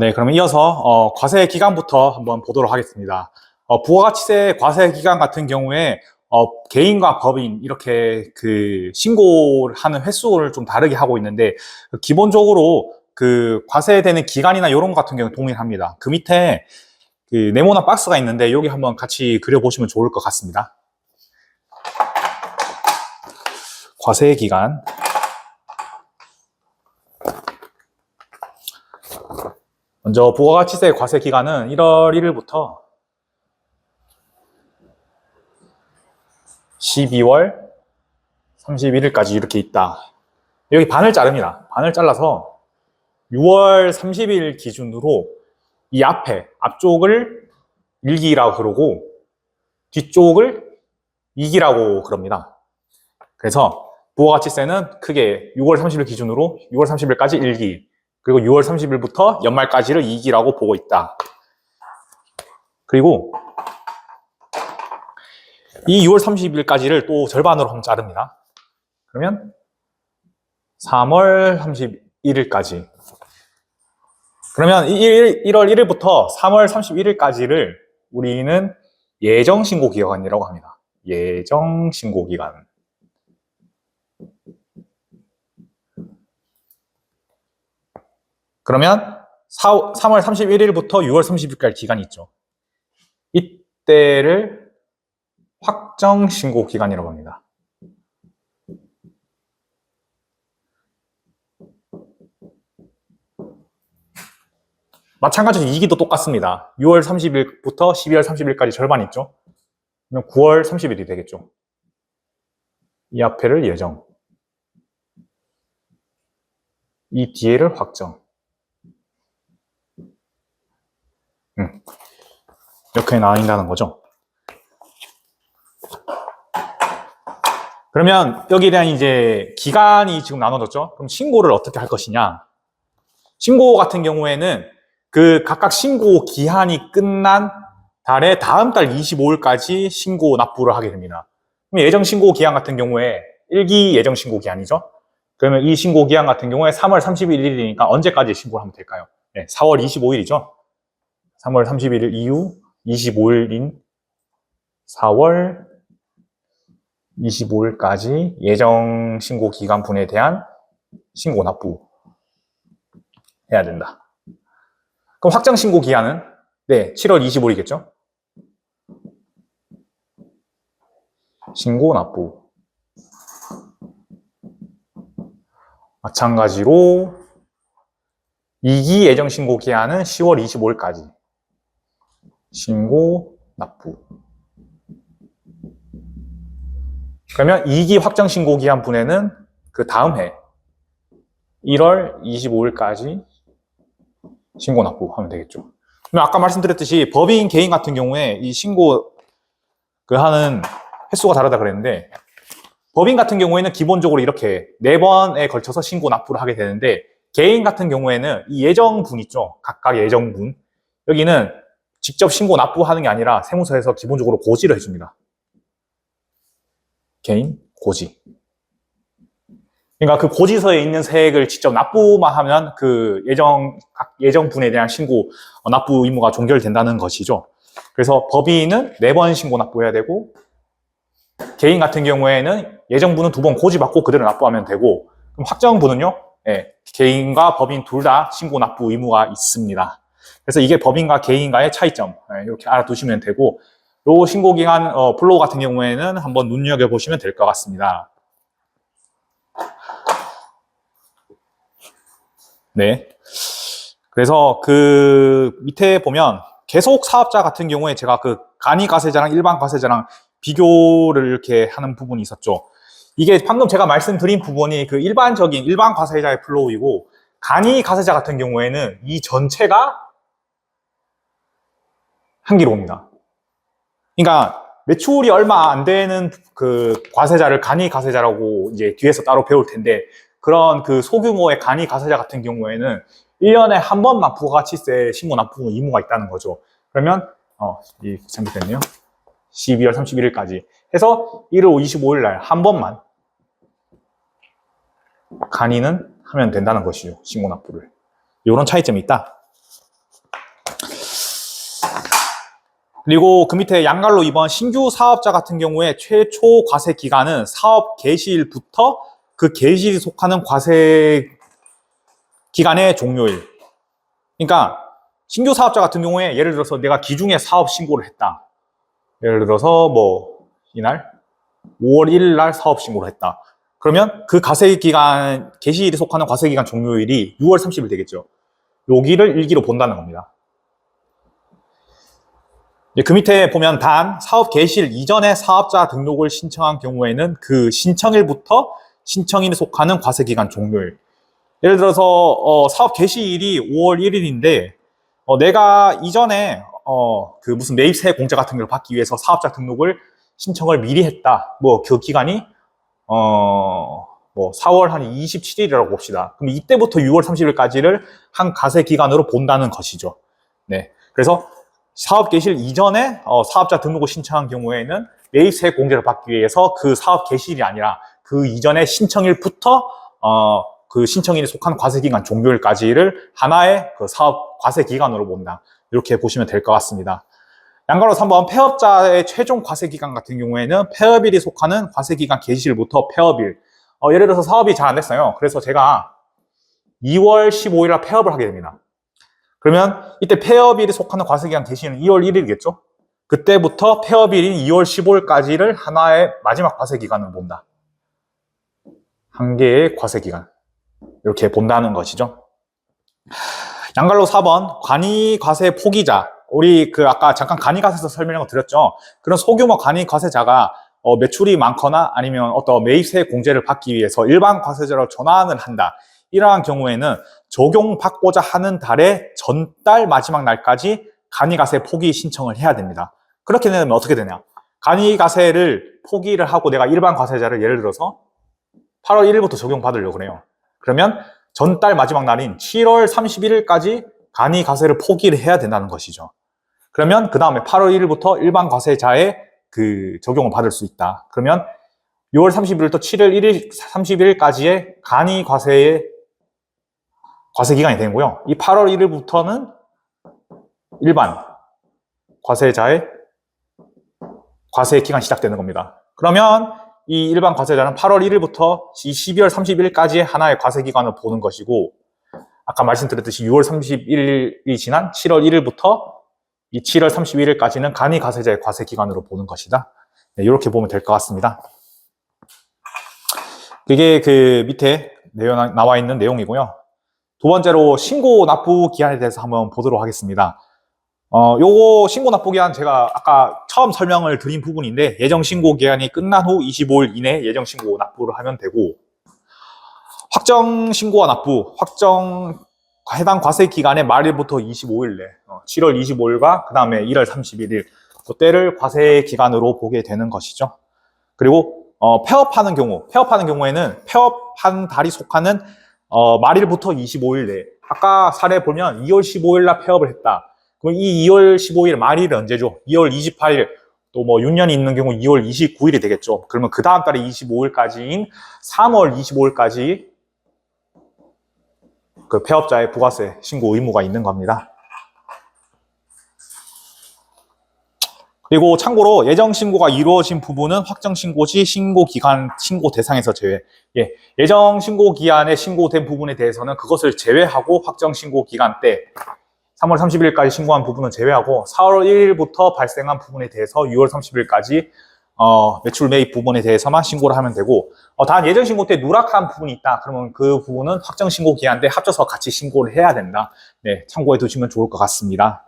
네. 그러면 이어서 과세 기간부터 한번 보도록 하겠습니다. 부가가치세 과세 기간 같은 경우에 개인과 법인 이렇게 그 신고를 하는 횟수를 좀 다르게 하고 있는데, 기본적으로 그 과세되는 기간이나 이런 것 같은 경우는 동일합니다. 그 밑에 그 네모난 박스가 있는데 여기 한번 같이 그려보시면 좋을 것 같습니다. 과세 기간. 먼저 부가가치세 과세 기간은 1월 1일부터 12월 31일까지 이렇게 있다. 여기 반을 자릅니다. 반을 잘라서 6월 30일 기준으로 이 앞쪽을 1기라고 그러고 뒤쪽을 2기라고 그럽니다. 그래서 부가가치세는 크게 6월 30일 기준으로 6월 30일까지 1기, 그리고 6월 30일부터 연말까지를 2기라고 보고 있다. 그리고 이 6월 30일까지를 또 절반으로 한번 자릅니다. 그러면 3월 31일까지. 그러면 1월 1일부터 3월 31일까지를 우리는 예정신고기간이라고 합니다. 예정신고기간. 그러면 3월 31일부터 6월 30일까지 기간이 있죠. 이때를 확정신고기간이라고 합니다. 마찬가지로 2기도 똑같습니다. 6월 30일부터 12월 30일까지 절반 있죠. 그러면 9월 30일이 되겠죠. 이 앞에를 예정, 이 뒤에를 확정. 이렇게 나뉜다는 거죠. 그러면 여기에 대한 이제 기간이 지금 나눠졌죠. 그럼 신고를 어떻게 할 것이냐? 신고 같은 경우에는 그 각각 신고 기한이 끝난 달의 다음 달 25일까지 신고 납부를 하게 됩니다. 그럼 예정 신고 기한 같은 경우에 1기 예정 신고 기한이죠. 그러면 이 신고 기한 같은 경우에 3월 31일이니까 언제까지 신고를 하면 될까요? 네, 4월 25일이죠. 3월 31일 이후 25일인 4월 25일까지 예정 신고 기간 분에 대한 신고 납부 해야 된다. 그럼 확정 신고 기한은 7월 25일이겠죠? 신고 납부. 마찬가지로 2기 예정 신고 기한은 10월 25일까지 신고 납부. 그러면 2기 확정 신고 기한 분에는 그 다음 해 1월 25일까지 신고 납부하면 되겠죠. 그럼 아까 말씀드렸듯이 법인 개인 같은 경우에 이 신고 하는 횟수가 다르다 그랬는데, 법인 같은 경우에는 기본적으로 이렇게 4번에 걸쳐서 신고 납부를 하게 되는데, 개인 같은 경우에는 이 예정분 있죠. 각각 예정분. 여기는 직접 신고 납부하는 게 아니라 세무서에서 기본적으로 고지를 해줍니다. 개인 고지. 그러니까 그 고지서에 있는 세액을 직접 납부만 하면 그 예정분에 대한 신고 납부 의무가 종결된다는 것이죠. 그래서 법인은 4번 신고 납부해야 되고, 개인 같은 경우에는 예정분은 2번 고지받고 그대로 납부하면 되고, 그럼 확정분은요, 개인과 법인 둘 다 신고 납부 의무가 있습니다. 그래서 이게 법인과 개인과의 차이점, 이렇게 알아두시면 되고, 요 신고기간 플로우 같은 경우에는 한번 눈여겨보시면 될 것 같습니다. 네. 그래서 그 밑에 보면 계속 사업자 같은 경우에 제가 그 간이 과세자랑 일반 과세자랑 비교를 이렇게 하는 부분이 있었죠. 이게 방금 제가 말씀드린 부분이 그 일반적인 일반 과세자의 플로우이고, 간이 과세자 같은 경우에는 이 전체가 한 기록입니다. 그러니까 매출이 얼마 안 되는 그 과세자를 간이 과세자라고 이제 뒤에서 따로 배울 텐데, 그런 그 소규모의 간이 과세자 같은 경우에는 1년에 한 번만 부가가치세 신고 납부 의무가 있다는 거죠. 그러면 잘못됐네요. 12월 31일까지 해서 1월 25일 날 한 번만 간이는 하면 된다는 것이죠. 신고 납부를. 이런 차이점이 있다. 그리고 그 밑에 양갈로 2번 신규 사업자 같은 경우에 최초 과세 기간은 사업 개시일부터 그 개시일이 속하는 과세 기간의 종료일. 그러니까 신규 사업자 같은 경우에 예를 들어서 내가 기중에 사업 신고를 했다. 예를 들어서 뭐 이날 5월 1일 날 사업 신고를 했다. 그러면 그 과세 기간 개시일이 속하는 과세 기간 종료일이 6월 30일 되겠죠. 여기를 일기로 본다는 겁니다. 그 밑에 보면 단 사업 개시일 이전에 사업자 등록을 신청한 경우에는 그 신청일부터 신청인이 속하는 과세기간 종료일. 예를 들어서 사업 개시일이 5월 1일인데 내가 이전에 그 무슨 매입세 공제 같은 걸 받기 위해서 사업자 등록을 신청을 미리 했다. 뭐 그 기간이 뭐 4월 한 27일이라고 봅시다. 그럼 이때부터 6월 30일까지를 한 과세 기간으로 본다는 것이죠. 네. 그래서 사업 개시일 이전에 사업자 등록을 신청한 경우에는 매입세 공제를 받기 위해서 그 사업 개시일이 아니라 그 이전에 신청일부터 그 신청일이 속한 과세기간 종료일까지를 하나의 그 사업 과세기간으로 본다. 이렇게 보시면 될 것 같습니다. 양가로 3번 폐업자의 최종 과세기간 같은 경우에는 폐업일이 속하는 과세기간 개시일부터 폐업일. 예를 들어서 사업이 잘 안 됐어요. 그래서 제가 2월 15일 날 폐업을 하게 됩니다. 그러면 이때 폐업일이 속하는 과세기간 개시일은 2월 1일이겠죠? 그때부터 폐업일인 2월 15일까지를 하나의 마지막 과세기간으로 본다. 한 개의 과세기간. 이렇게 본다는 것이죠. 양갈로 4번 관이과세 포기자. 우리 아까 잠깐 관이과세에서 설명을 드렸죠. 그런 소규모 관이과세자가 매출이 많거나 아니면 어떤 매입세 공제를 받기 위해서 일반 과세자로 전환을 한다. 이러한 경우에는 적용받고자 하는 달의 전달 마지막 날까지 간이과세 포기 신청을 해야 됩니다. 그렇게 되면 어떻게 되냐? 간이과세를 포기를 하고 내가 일반 과세자를 예를 들어서 8월 1일부터 적용받으려고 그래요. 그러면 전달 마지막 날인 7월 31일까지 간이과세를 포기를 해야 된다는 것이죠. 그러면 그 다음에 8월 1일부터 일반 과세자의 그 적용을 받을 수 있다. 그러면 6월 30일부터 7월 1일, 31일까지의 간이과세의 과세기간이 되는 거고요. 이 8월 1일부터는 일반 과세자의 과세 기간이 시작되는 겁니다. 그러면 이 일반 과세자는 8월 1일부터 12월 30일까지의 하나의 과세 기간을 보는 것이고, 아까 말씀드렸듯이 6월 31일이 지난 7월 1일부터 이 7월 31일까지는 간이 과세자의 과세 기간으로 보는 것이다. 네, 이렇게 보면 될 것 같습니다. 이게 그 밑에 나와 있는 내용이고요. 두 번째로 신고 납부 기한에 대해서 한번 보도록 하겠습니다. 요거 신고 납부 기한 제가 아까 처음 설명을 드린 부분인데, 예정 신고 기한이 끝난 후 25일 이내 예정 신고 납부를 하면 되고, 확정 신고와 납부, 해당 과세 기간의 말일부터 25일 내, 7월 25일과 그 다음에 1월 31일, 그때를 과세 기간으로 보게 되는 것이죠. 그리고 폐업하는 경우에는 폐업한 달이 속하는 말일부터 25일 내, 아까 사례 보면 2월 15일 날 폐업을 했다. 그럼 이 2월 15일 말일은 언제죠? 2월 28일, 또 뭐 6년이 있는 경우 2월 29일이 되겠죠. 그러면 그 다음 달에 25일까지인 3월 25일까지 그 폐업자의 부가세 신고 의무가 있는 겁니다. 그리고 참고로 예정 신고가 이루어진 부분은 확정 신고 시 신고 기간, 신고 대상에서 제외. 예정 신고 기한에 신고된 부분에 대해서는 그것을 제외하고 확정 신고 기간 때 3월 30일까지 신고한 부분은 제외하고 4월 1일부터 발생한 부분에 대해서 6월 30일까지 매출 매입 부분에 대해서만 신고를 하면 되고, 단 예정 신고 때 누락한 부분이 있다. 그러면 그 부분은 확정 신고 기한 때 합쳐서 같이 신고를 해야 된다. 네, 참고해 두시면 좋을 것 같습니다.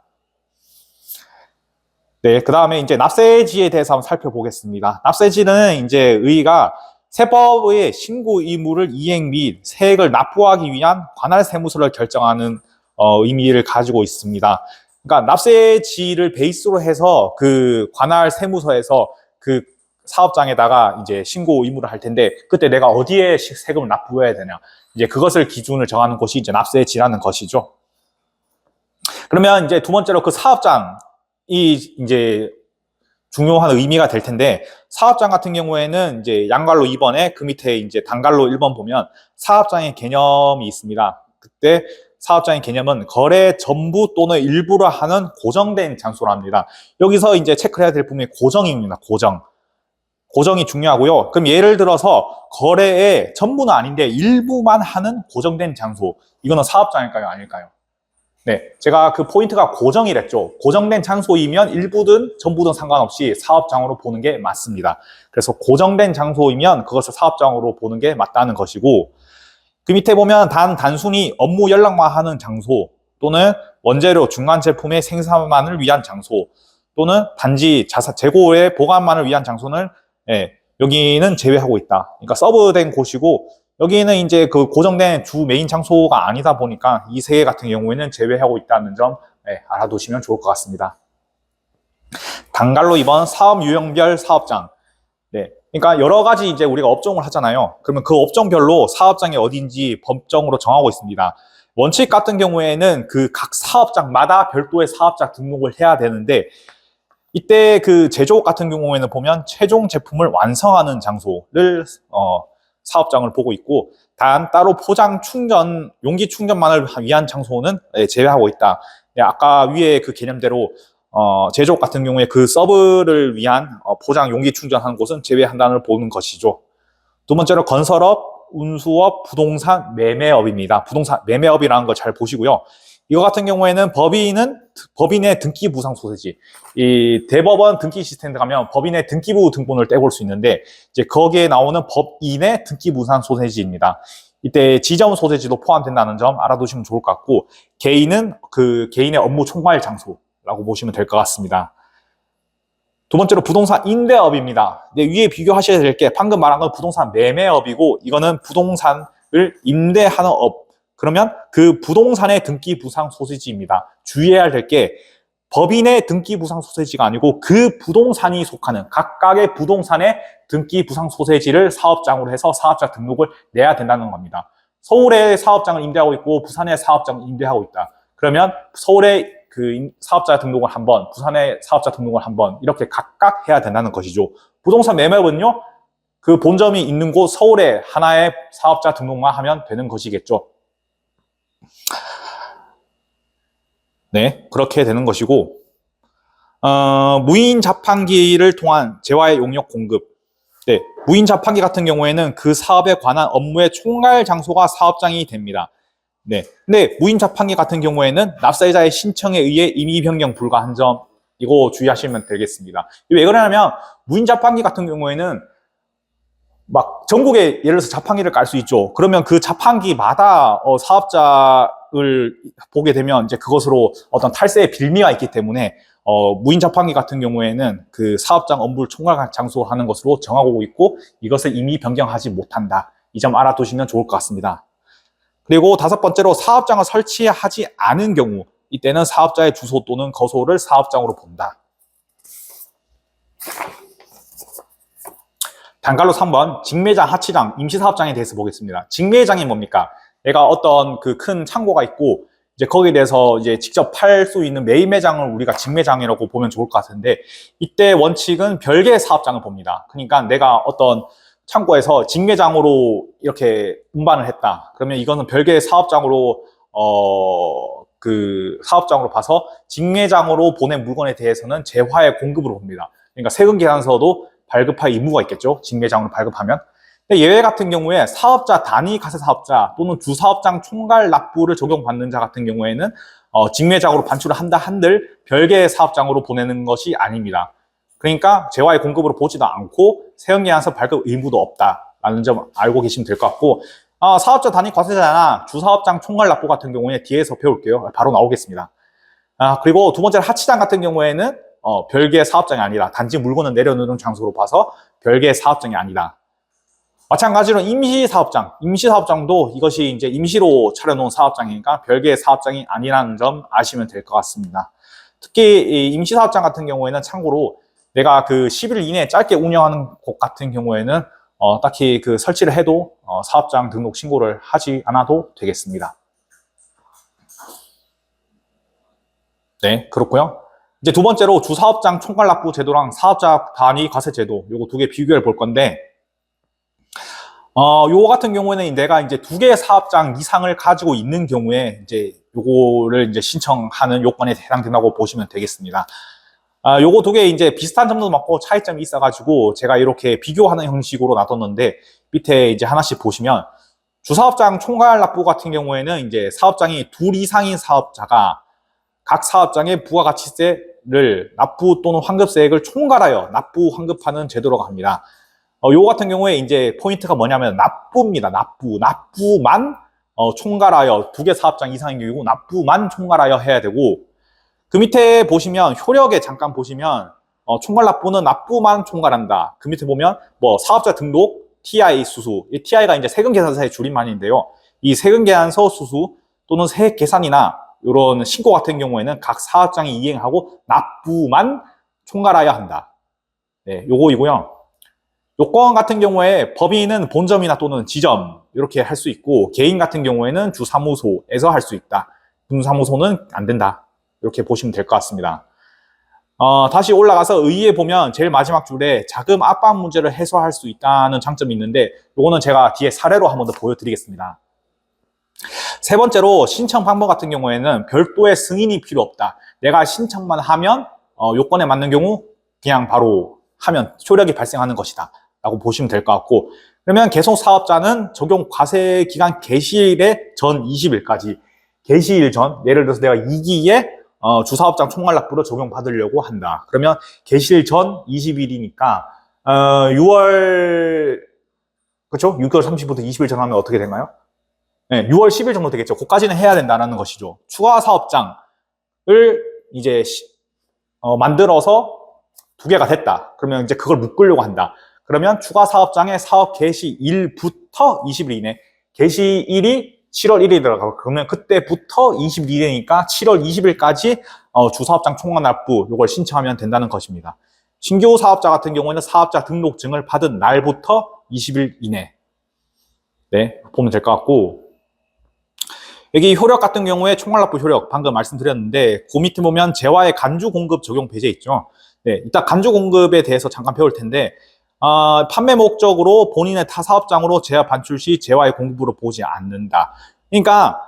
네, 그 다음에 이제 납세지에 대해서 한번 살펴보겠습니다. 납세지는 이제 의의가 세법의 신고 의무를 이행 및 세액을 납부하기 위한 관할 세무서를 결정하는 의미를 가지고 있습니다. 그러니까 납세지를 베이스로 해서 그 관할 세무서에서 그 사업장에다가 이제 신고 의무를 할 텐데, 그때 내가 어디에 세금을 납부해야 되냐, 이제 그것을 기준을 정하는 것이 이제 납세지라는 것이죠. 그러면 이제 두 번째로 그 사업장이 이제 중요한 의미가 될 텐데, 사업장 같은 경우에는 이제 양갈로 2번에 그 밑에 이제 단갈로 1번 보면 사업장의 개념이 있습니다. 그때 사업장의 개념은 거래 전부 또는 일부를 하는 고정된 장소로 합니다. 여기서 이제 체크해야 될 부분이 고정입니다. 고정. 고정이 중요하고요. 그럼 예를 들어서 거래의 전부는 아닌데 일부만 하는 고정된 장소. 이거는 사업장일까요? 아닐까요? 네, 제가 그 포인트가 고정이랬죠. 고정된 장소이면 일부든 전부든 상관없이 사업장으로 보는 게 맞습니다. 그래서 고정된 장소이면 그것을 사업장으로 보는 게 맞다는 것이고, 그 밑에 보면 단순히 업무 연락만 하는 장소 또는 원재료 중간 제품의 생산만을 위한 장소 또는 단지 재고의 보관만을 위한 장소는 여기는 제외하고 있다. 그러니까 서브된 곳이고 여기는 이제 그 고정된 주 메인 장소가 아니다 보니까 이 세 개 같은 경우에는 제외하고 있다는 점 알아두시면 좋을 것 같습니다. 단갈로 2번 사업 유형별 사업장. 네. 그러니까 여러 가지 이제 우리가 업종을 하잖아요. 그러면 그 업종별로 사업장이 어딘지 법정으로 정하고 있습니다. 원칙 같은 경우에는 그 각 사업장마다 별도의 사업자 등록을 해야 되는데 이때 그 제조업 같은 경우에는 보면 최종 제품을 완성하는 장소를 사업장을 보고 있고 단 따로 포장 충전, 용기 충전만을 위한 장소는 제외하고 있다. 아까 위에 그 개념대로 제조업 같은 경우에 그 서브를 위한 포장 용기 충전하는 곳은 제외한다는 보는 것이죠. 두 번째로 건설업, 운수업, 부동산 매매업입니다. 부동산 매매업이라는 거 잘 보시고요. 이거 같은 경우에는 법인의 등기 부상 소재지. 이 대법원 등기 시스템에 가면 법인의 등기부 등본을 떼볼 수 있는데 이제 거기에 나오는 법인의 등기 부상 소재지입니다. 이때 지점 소재지도 포함된다는 점 알아두시면 좋을 것 같고 개인은 그 개인의 업무 총괄 장소라고 보시면 될 것 같습니다. 두 번째로 부동산 임대업입니다. 위에 비교하셔야 될 게 방금 말한 건 부동산 매매업이고 이거는 부동산을 임대하는 업. 그러면 그 부동산의 등기 부상 소재지입니다. 주의해야 될 게 법인의 등기 부상 소재지가 아니고 그 부동산이 속하는 각각의 부동산의 등기 부상 소재지를 사업장으로 해서 사업자 등록을 내야 된다는 겁니다. 서울의 사업장을 임대하고 있고 부산의 사업장을 임대하고 있다. 그러면 서울의 그 사업자 등록을 한 번, 부산의 사업자 등록을 한 번 이렇게 각각 해야 된다는 것이죠. 부동산 매매업은요. 그 본점이 있는 곳 서울에 하나의 사업자 등록만 하면 되는 것이겠죠. 네, 그렇게 되는 것이고 무인 자판기를 통한 재화의 용역 공급. 네, 무인 자판기 같은 경우에는 그 사업에 관한 업무의 총괄 장소가 사업장이 됩니다. 네, 근데 무인 자판기 같은 경우에는 납세자의 신청에 의해 임의 변경 불가한 점 이거 주의하시면 되겠습니다. 왜 그러냐면 무인 자판기 같은 경우에는 막 전국에 예를 들어서 자판기를 깔 수 있죠. 그러면 그 자판기마다 사업자를 보게 되면 이제 그것으로 어떤 탈세의 빌미가 있기 때문에 무인 자판기 같은 경우에는 그 사업장 업무를 총괄 장소로 하는 것으로 정하고 있고 이것을 임의 변경하지 못한다. 이 점 알아두시면 좋을 것 같습니다. 그리고 다섯 번째로 사업장을 설치하지 않은 경우 이때는 사업자의 주소 또는 거소를 사업장으로 본다. 단갈로 3번 직매장, 하치장, 임시사업장에 대해서 보겠습니다. 직매장이 뭡니까? 내가 어떤 그 큰 창고가 있고 이제 거기에 대해서 이제 직접 팔 수 있는 메인 매장을 우리가 직매장이라고 보면 좋을 것 같은데 이때 원칙은 별개의 사업장을 봅니다. 그러니까 내가 어떤 창고에서 직매장으로 이렇게 운반을 했다. 그러면 이거는 별개의 사업장으로 그 사업장으로 봐서 직매장으로 보낸 물건에 대해서는 재화의 공급으로 봅니다. 그러니까 세금 계산서도 발급할 의무가 있겠죠. 직매장으로 발급하면. 근데 예외 같은 경우에 사업자 단위 가세 사업자 또는 주사업장 총괄 납부를 적용받는 자 같은 경우에는 직매장으로 반출을 한다 한들 별개의 사업장으로 보내는 것이 아닙니다. 그러니까 재화의 공급으로 보지도 않고 세금 계산서 발급 의무도 없다라는 점 알고 계시면 될 것 같고 사업자 단위 과세자나 주사업장 총괄 납부 같은 경우에 뒤에서 배울게요. 바로 나오겠습니다. 그리고 두 번째로 하치장 같은 경우에는 별개의 사업장이 아니라 단지 물건을 내려놓는 장소로 봐서 별개의 사업장이 아니다. 마찬가지로 임시사업장, 임시사업장도 이것이 이제 임시로 차려놓은 사업장이니까 별개의 사업장이 아니라는 점 아시면 될 것 같습니다. 특히 이 임시사업장 같은 경우에는 참고로 내가 그 10일 이내에 짧게 운영하는 곳 같은 경우에는 딱히 그 설치를 해도 사업장 등록 신고를 하지 않아도 되겠습니다. 네, 그렇고요. 이제 두 번째로 주사업장 총괄납부 제도랑 사업자 단위 과세 제도 요거 두 개 비교해 볼 건데 요거 같은 경우에는 내가 이제 2개의 사업장 이상을 가지고 있는 경우에 이제 요거를 이제 신청하는 요건에 해당된다고 보시면 되겠습니다. 요거 2개 이제 비슷한 점도 많고 차이점이 있어가지고 제가 이렇게 비교하는 형식으로 놔뒀는데 밑에 이제 하나씩 보시면 주사업장 총괄 납부 같은 경우에는 이제 사업장이 2 이상인 사업자가 각 사업장의 부가가치세를 납부 또는 환급세액을 총괄하여 납부 환급하는 제도로 갑니다. 요거 같은 경우에 이제 포인트가 뭐냐면 납부입니다. 납부만 총괄하여 2개 사업장 이상인 경우고 납부만 총괄하여 해야 되고 그 밑에 보시면 효력에 잠깐 보시면 총괄 납부는 납부만 총괄한다. 그 밑에 보면 뭐 사업자 등록, TI 수수, 이 TI가 이제 세금계산서의 줄임말인데요. 이 세금계산서 수수 또는 세액 계산이나 이런 신고 같은 경우에는 각 사업장이 이행하고 납부만 총괄하여야 한다. 네, 요거이고요. 요건 같은 경우에 법인은 본점이나 또는 지점 이렇게 할 수 있고 개인 같은 경우에는 주사무소에서 할 수 있다. 분사무소는 안 된다. 이렇게 보시면 될 것 같습니다. 다시 올라가서 의의에 보면 제일 마지막 줄에 자금 압박 문제를 해소할 수 있다는 장점이 있는데 요거는 제가 뒤에 사례로 한 번 더 보여드리겠습니다. 세 번째로 신청 방법 같은 경우에는 별도의 승인이 필요 없다. 내가 신청만 하면 요건에 맞는 경우 그냥 바로 하면 효력이 발생하는 것이다 라고 보시면 될 것 같고 그러면 계속 사업자는 적용 과세 기간 개시일의 전 20일까지 개시일 전 예를 들어서 내가 2기에 주사업장 총괄납부를 적용받으려고 한다. 그러면 개시일 전 20일이니까 6월 그렇죠? 6월 30일부터 20일 전하면 어떻게 되나요? 네, 6월 10일 정도 되겠죠. 그까지는 해야 된다는 것이죠. 추가 사업장을 이제 만들어서 2개가 됐다. 그러면 이제 그걸 묶으려고 한다. 그러면 추가 사업장의 사업 개시일부터 20일 이내. 개시일이 7월 1일이라고 그러면 그때부터 20일 이내니까 7월 20일까지 주사업장 총괄납부 요걸 신청하면 된다는 것입니다. 신규 사업자 같은 경우에는 사업자 등록증을 받은 날부터 20일 이내. 네, 보면 될 것 같고 여기 효력 같은 경우에 총괄납부 효력 방금 말씀드렸는데 그 밑에 보면 재화의 간주 공급 적용 배제 있죠. 네, 이따 간주 공급에 대해서 잠깐 배울 텐데 판매 목적으로 본인의 타 사업장으로 재화 반출 시 재화의 공급으로 보지 않는다. 그러니까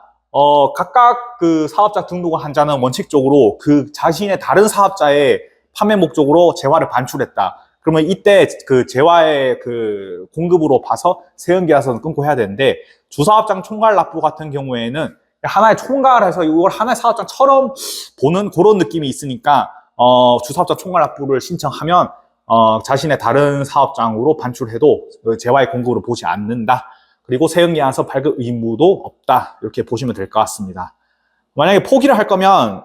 각각 그 사업자 등록을 한 자는 원칙적으로 그 자신의 다른 사업자의 판매 목적으로 재화를 반출했다. 그러면 이때 그 재화의 그 공급으로 봐서 세금계산서는 끊고 해야 되는데 주사업장 총괄 납부 같은 경우에는 하나의 총괄해서 이걸 하나의 사업장처럼 보는 그런 느낌이 있으니까 주사업장 총괄 납부를 신청하면 자신의 다른 사업장으로 반출해도 재화의 공급으로 보지 않는다. 그리고 세금계산서 발급 의무도 없다. 이렇게 보시면 될 것 같습니다. 만약에 포기를 할 거면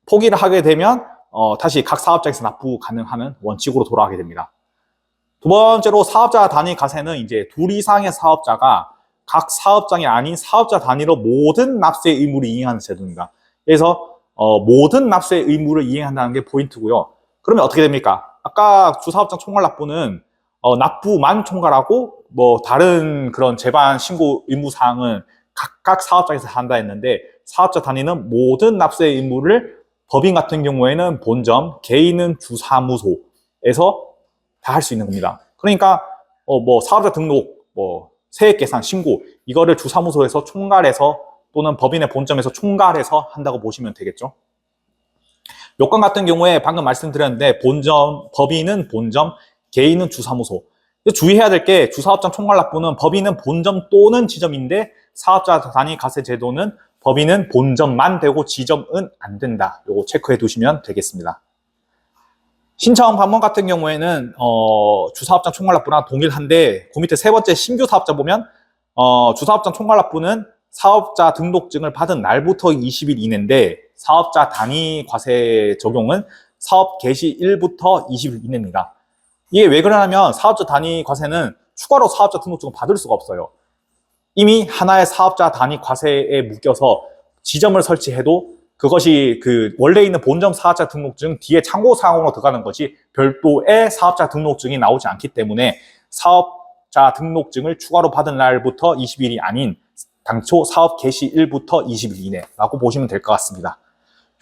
포기를 하게 되면 다시 각 사업장에서 납부 가능하는 원칙으로 돌아가게 됩니다. 두 번째로 사업자 단위 과세는 이제 2 이상의 사업자가 각 사업장이 아닌 사업자 단위로 모든 납세 의무를 이행하는 제도입니다. 그래서 모든 납세 의무를 이행한다는 게 포인트고요. 그러면 어떻게 됩니까? 아까 주사업장 총괄 납부는 납부만 총괄하고 뭐 다른 그런 재반 신고 의무 사항은 각각 사업장에서 한다 했는데 사업자 단위는 모든 납세 의무를 법인 같은 경우에는 본점, 개인은 주사무소에서 다 할 수 있는 겁니다. 그러니까 뭐 사업자 등록, 뭐 세액 계산, 신고 이거를 주사무소에서 총괄해서 또는 법인의 본점에서 총괄해서 한다고 보시면 되겠죠. 요건 같은 경우에 방금 말씀드렸는데 본점, 법인은 본점, 개인은 주사무소. 주의해야 될 게 주사업장 총괄 납부는 법인은 본점 또는 지점인데 사업자 단위 과세 제도는 법인은 본점만 되고 지점은 안 된다. 요거 체크해 두시면 되겠습니다. 신청 방법 같은 경우에는 주사업장 총괄 납부랑 동일한데 그 밑에 세 번째 신규 사업자 보면 주사업장 총괄 납부는 사업자 등록증을 받은 날부터 20일 이내인데 사업자 단위 과세 적용은 사업 개시일부터 20일 이내입니다. 이게 왜 그러냐면 사업자 단위 과세는 추가로 사업자 등록증을 받을 수가 없어요. 이미 하나의 사업자 단위 과세에 묶여서 지점을 설치해도 그것이 그 원래 있는 본점 사업자 등록증 뒤에 참고사항으로 들어가는 것이 별도의 사업자 등록증이 나오지 않기 때문에 사업자 등록증을 추가로 받은 날부터 20일이 아닌 당초 사업 개시일부터 20일 이내라고 보시면 될 것 같습니다.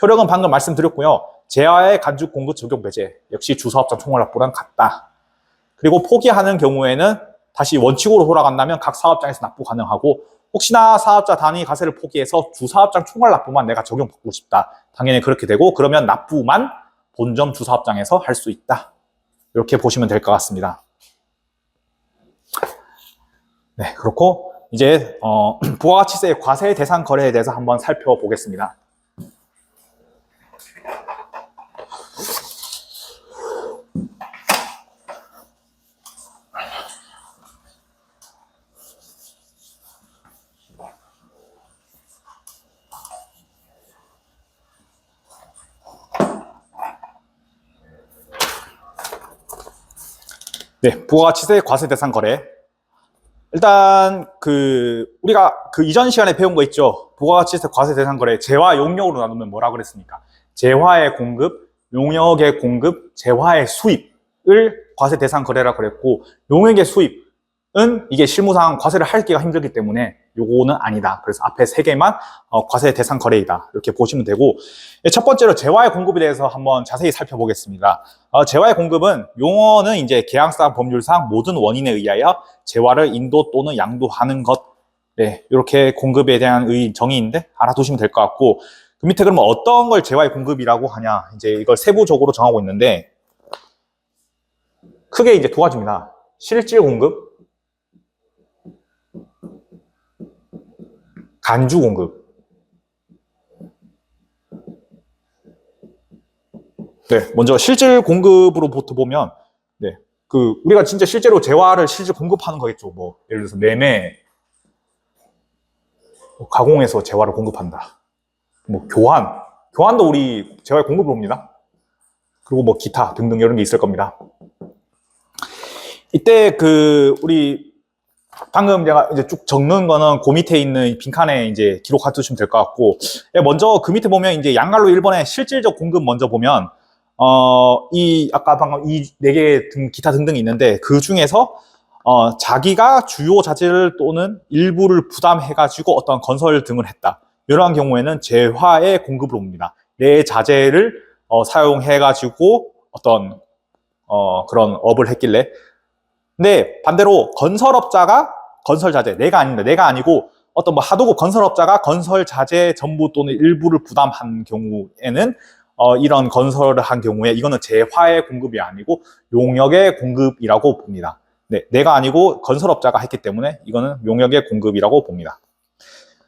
효력은 방금 말씀드렸고요. 재화의 간주 공급 적용 배제 역시 주사업장 총괄 납부랑 같다. 그리고 포기하는 경우에는 다시 원칙으로 돌아간다면 각 사업장에서 납부 가능하고, 혹시나 사업자 단위 과세를 포기해서 주사업장 총괄 납부만 내가 적용받고 싶다. 당연히 그렇게 되고, 그러면 납부만 본점 주사업장에서 할 수 있다. 이렇게 보시면 될 것 같습니다. 네, 그렇고 이제 부가가치세 과세 대상 거래에 대해서 한번 살펴보겠습니다. 네, 부가가치세 과세 대상 거래. 일단 우리가 이전 시간에 배운 거 있죠. 부가가치세 과세 대상 거래 재화 용역으로 나누면 뭐라 그랬습니까? 재화의 공급, 용역의 공급, 재화의 수입을 과세 대상 거래라고 그랬고, 용역의 수입은 이게 실무상 과세를 하기가 힘들기 때문에 요거는 아니다. 그래서 앞에 세 개만 과세 대상 거래이다. 이렇게 보시면 되고, 첫 번째로 재화의 공급에 대해서 한번 자세히 살펴보겠습니다. 재화의 공급은 용어는 이제 계약상 법률상 모든 원인에 의하여 재화를 인도 또는 양도하는 것. 네, 이렇게 공급에 대한 정의인데 알아두시면 될 것 같고, 그 밑에 그러면 어떤 걸 재화의 공급이라고 하냐, 이제 이걸 세부적으로 정하고 있는데, 크게 이제 두 가지입니다. 실질 공급, 간주 공급. 네, 먼저 실질 공급으로부터 보면, 네, 우리가 진짜 실제로 재화를 실질 공급하는 거겠죠. 뭐 예를 들어서 매매, 가공해서 재화를 공급한다. 뭐 교환도 우리 재화의 공급으로 옵니다. 그리고 뭐 기타 등등 이런 게 있을 겁니다. 이때 우리 방금 제가 이제 쭉 적는 거는 그 밑에 있는 빈칸에 이제 기록해 두시면 될 것 같고, 먼저 그 밑에 보면 이제 양갈로 1번에 실질적 공급 먼저 보면, 아까 방금 이 4개 기타 등등이 있는데, 그 중에서, 자기가 주요 자재를 또는 일부를 부담해가지고 어떤 건설 등을 했다. 이러한 경우에는 재화의 공급으로 옵니다. 내 자재를, 사용해가지고 어떤, 그런 업을 했길래. 근데 반대로 건설업자가 건설 자재, 내가 아닙니다. 내가 아니고 어떤 뭐 하도급 건설업자가 건설 자재 전부 또는 일부를 부담한 경우에는 이런 건설을 한 경우에 이거는 재화의 공급이 아니고 용역의 공급이라고 봅니다. 네, 내가 아니고 건설업자가 했기 때문에 이거는 용역의 공급이라고 봅니다.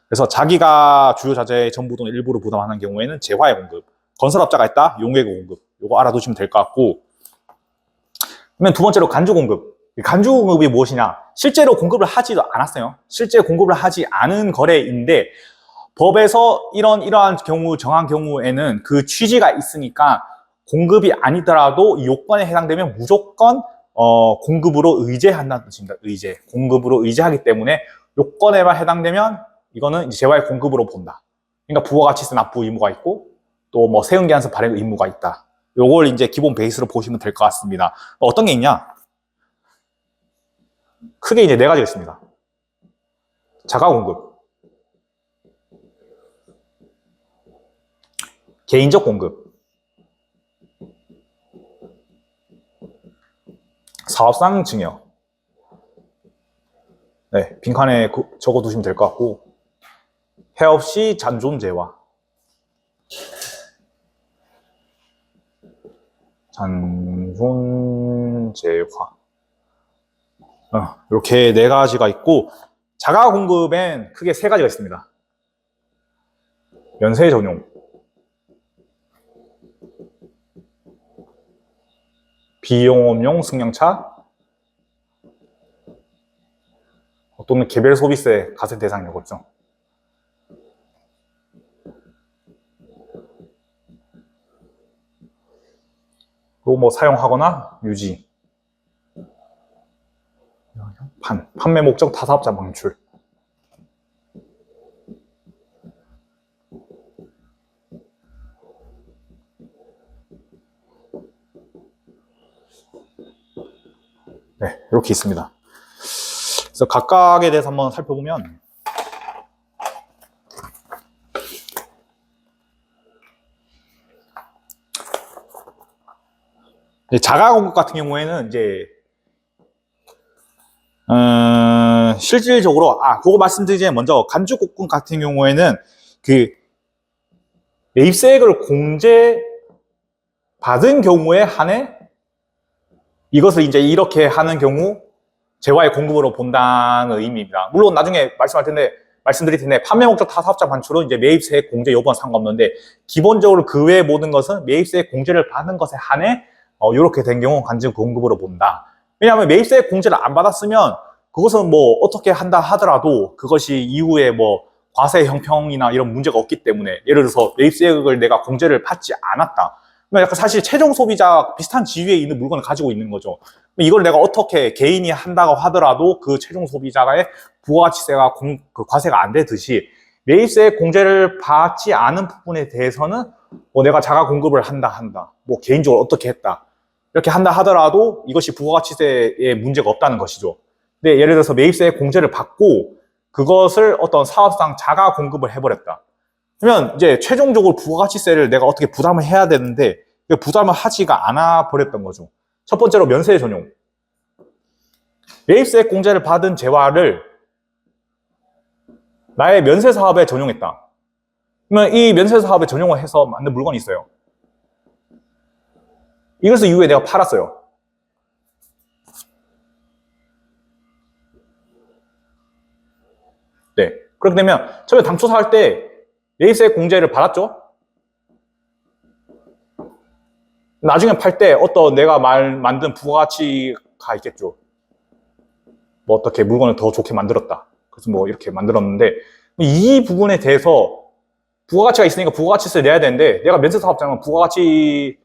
그래서 자기가 주요 자재의 전부 또는 일부를 부담하는 경우에는 재화의 공급, 건설업자가 했다, 용역의 공급. 이거 알아두시면 될 것 같고, 그러면 두 번째로 간주 공급. 간주 공급이 무엇이냐? 실제로 공급을 하지도 않았어요. 실제 공급을 하지 않은 거래인데, 법에서 이러한 경우 정한 경우에는 그 취지가 있으니까 공급이 아니더라도 요건에 해당되면 무조건 공급으로 의제한다는 뜻입니다. 의제. 공급으로 의제하기 때문에 요건에만 해당되면 이거는 이제 재화의 공급으로 본다. 그러니까 부가가치세 납부 의무가 있고 또 뭐 세금계산서 발행 의무가 있다. 요걸 이제 기본 베이스로 보시면 될 것 같습니다. 어떤 게 있냐? 크게 이제 4가지가 있습니다. 자가 공급, 개인적 공급, 사업상 증여. 네, 빈칸에 적어두시면 될 것 같고, 해업 시 잔존재화. 잔존재화. 이렇게 4가지가 있고, 자가 공급엔 크게 3가지가 있습니다. 면세 전용, 비용업용 승용차, 또는 개별 소비세 가세 대상이었죠. 그리고 뭐 사용하거나 유지, 판매 목적 타사업자 방출. 네, 이렇게 있습니다. 그래서 각각에 대해서 한번 살펴보면, 자가 공급 같은 경우에는 이제 실질적으로, 그거 말씀드리기 전에 먼저 간주국군 같은 경우에는 그 매입세액을 공제 받은 경우에 한해 이것을 이제 이렇게 하는 경우 재화의 공급으로 본다는 의미입니다. 물론 나중에 말씀드릴 텐데 판매 목적 타사업장 반출은 이제 매입세액 공제 여부와 상관없는데 기본적으로 그 외의 모든 것은 매입세액 공제를 받은 것에 한해 이렇게 된 경우 간주 공급으로 본다. 왜냐하면 매입세액 공제를 안 받았으면 그것은 뭐 어떻게 한다 하더라도 그것이 이후에 뭐 과세 형평이나 이런 문제가 없기 때문에 예를 들어서 매입세액을 내가 공제를 받지 않았다. 그러면 약간 사실 최종 소비자 비슷한 지위에 있는 물건을 가지고 있는 거죠. 이걸 내가 어떻게 개인이 한다고 하더라도 그 최종 소비자의 부가가치세가 과세가 안 되듯이 매입세액 공제를 받지 않은 부분에 대해서는 뭐 내가 자가 공급을 한다. 뭐 개인적으로 어떻게 했다. 이렇게 한다 하더라도 이것이 부가가치세에 문제가 없다는 것이죠. 근데 예를 들어서 매입세액 공제를 받고 그것을 어떤 사업상 자가 공급을 해버렸다. 그러면 이제 최종적으로 부가가치세를 내가 어떻게 부담을 해야 되는데 부담을 하지가 않아 버렸던 거죠. 첫 번째로 면세 전용. 매입세액 공제를 받은 재화를 나의 면세 사업에 전용했다. 그러면 이 면세 사업에 전용을 해서 만든 물건이 있어요. 이것을 이후에 내가 팔았어요. 네. 그렇게 되면 처음에 당초 살 때 매입세액 공제를 받았죠? 나중에 팔 때 어떤 내가 만든 부가가치가 있겠죠. 뭐 어떻게 물건을 더 좋게 만들었다. 그래서 뭐 이렇게 만들었는데 이 부분에 대해서 부가가치가 있으니까 부가가치세를 내야 되는데 내가 면세 사업장은 부가가치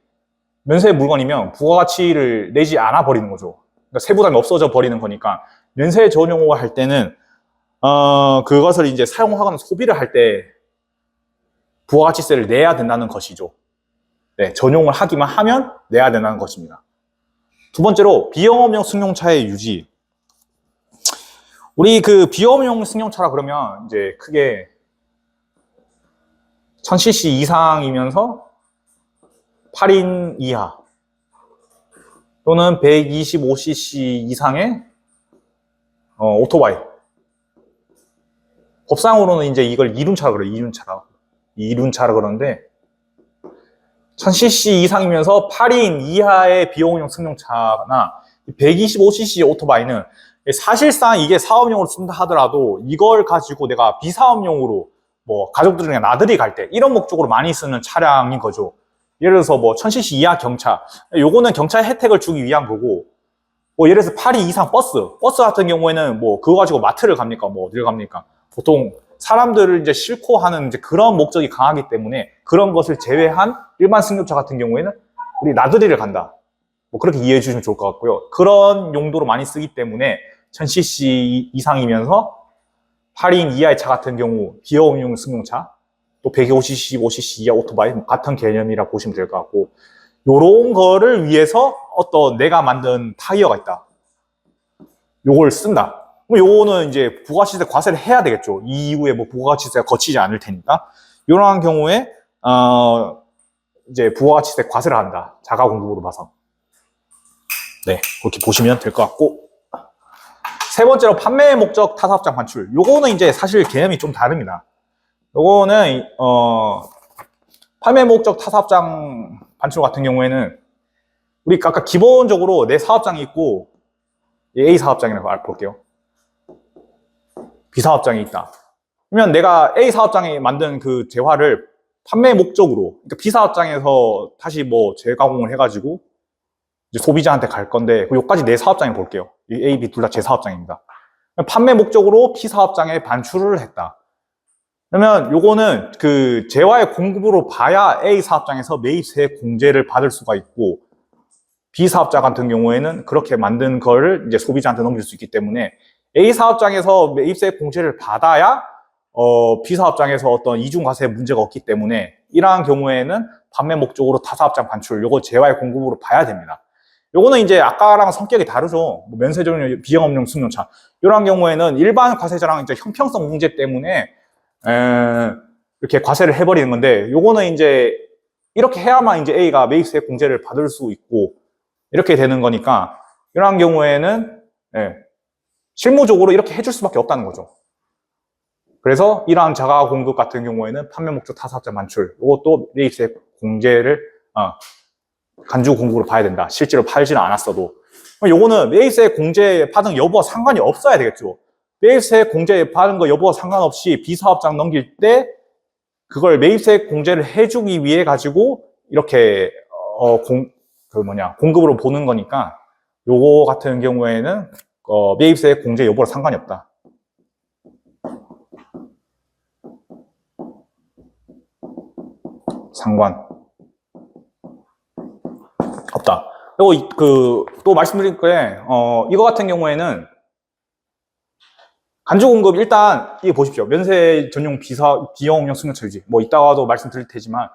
면세 물건이면 부가가치를 내지 않아 버리는 거죠. 그러니까 세부담이 없어져 버리는 거니까 면세 전용을 할 때는 그것을 이제 사용하거나 소비를 할 때 부가가치세를 내야 된다는 것이죠. 네, 전용을 하기만 하면 내야 된다는 것입니다. 두 번째로 비영업용 승용차의 유지. 우리 그 비영업용 승용차라 그러면 이제 크게 1000cc 이상이면서 8인 이하 또는 125cc 이상의 오토바이. 법상으로는 이제 이걸 이륜차라 그래요. 이륜차라 그러는데 1000cc 이상이면서 8인 이하의 비용용 승용차나 125cc 오토바이는 사실상 이게 사업용으로 쓴다 하더라도 이걸 가지고 내가 비사업용으로 뭐 가족들이나 나들이 갈 때 이런 목적으로 많이 쓰는 차량인 거죠. 예를 들어서 뭐 1000cc 이하 경차, 요거는 경차 혜택을 주기 위한 거고, 뭐 예를 들어서 8인 이상 버스 같은 경우에는 뭐 그거 가지고 마트를 갑니까? 뭐 어딜 갑니까? 보통 사람들을 이제 싣고 하는 이제 그런 목적이 강하기 때문에 그런 것을 제외한 일반 승용차 같은 경우에는 우리 나들이를 간다. 뭐 그렇게 이해해 주시면 좋을 것 같고요. 그런 용도로 많이 쓰기 때문에 1000cc 이상이면서 8인 이하의 차 같은 경우 비영업용 승용차, 또 125cc, 5cc 이하 오토바이 같은 개념이라고 보시면 될 것 같고, 요런 거를 위해서 어떤 내가 만든 타이어가 있다. 요걸 쓴다. 그럼 요거는 이제 부가가치세 과세를 해야 되겠죠. 이 이후에 뭐 부가가치세가 거치지 않을 테니까. 이러한 경우에 이제 부가가치세 과세를 한다. 자가 공급으로 봐서. 네, 그렇게 보시면 될 것 같고. 세 번째로 판매 목적 타사업장 반출. 요거는 이제 사실 개념이 좀 다릅니다. 요거는 판매 목적 타사업장 반출 같은 경우에는 우리 아까 기본적으로 내 사업장이 있고 A 사업장이라고 볼게요. B 사업장이 있다. 그러면 내가 A 사업장에 만든 그 재화를 판매 목적으로, 그러니까 B 사업장에서 다시 뭐 재가공을 해가지고 이제 소비자한테 갈 건데, 여기까지 내 사업장에 볼게요. A, B 둘 다 제 사업장입니다. 판매 목적으로 B 사업장에 반출을 했다. 그러면 요거는 그 재화의 공급으로 봐야 A 사업장에서 매입세 공제를 받을 수가 있고, B 사업자 같은 경우에는 그렇게 만든 거를 이제 소비자한테 넘길 수 있기 때문에 A 사업장에서 매입세 공제를 받아야 B 사업장에서 어떤 이중과세 문제가 없기 때문에 이러한 경우에는 판매 목적으로 타사업장 반출, 요거 재화의 공급으로 봐야 됩니다. 요거는 이제 아까랑 성격이 다르죠. 뭐 면세전용, 비영업용 승용차. 이러한 경우에는 일반 과세자랑 이제 형평성 문제 때문에 이렇게 과세를 해버리는 건데, 요거는 이제 이렇게 해야만 이제 A가 매입세 공제를 받을 수 있고 이렇게 되는 거니까, 이러한 경우에는 실무적으로 이렇게 해줄 수밖에 없다는 거죠. 그래서 이러한 자가 공급 같은 경우에는 판매 목적 타사업자 반출, 이것도 매입세 공제를 간주 공급으로 봐야 된다. 실제로 팔지는 않았어도. 요거는 매입세 공제 받은 여부와 상관이 없어야 되겠죠. 매입세 공제 받은 거 여부와 상관없이 비사업장 넘길 때 그걸 매입세 공제를 해주기 위해 가지고 이렇게 공급으로 보는 거니까 요거 같은 경우에는 매입세 공제 여부와 상관이 없다. 상관 없다. 그리고 또 말씀드릴 거에 이거 같은 경우에는 간주 공급 일단 이거 보십시오. 면세 전용 비영업용 승용차 유지. 뭐 이따가도 말씀드릴 테지만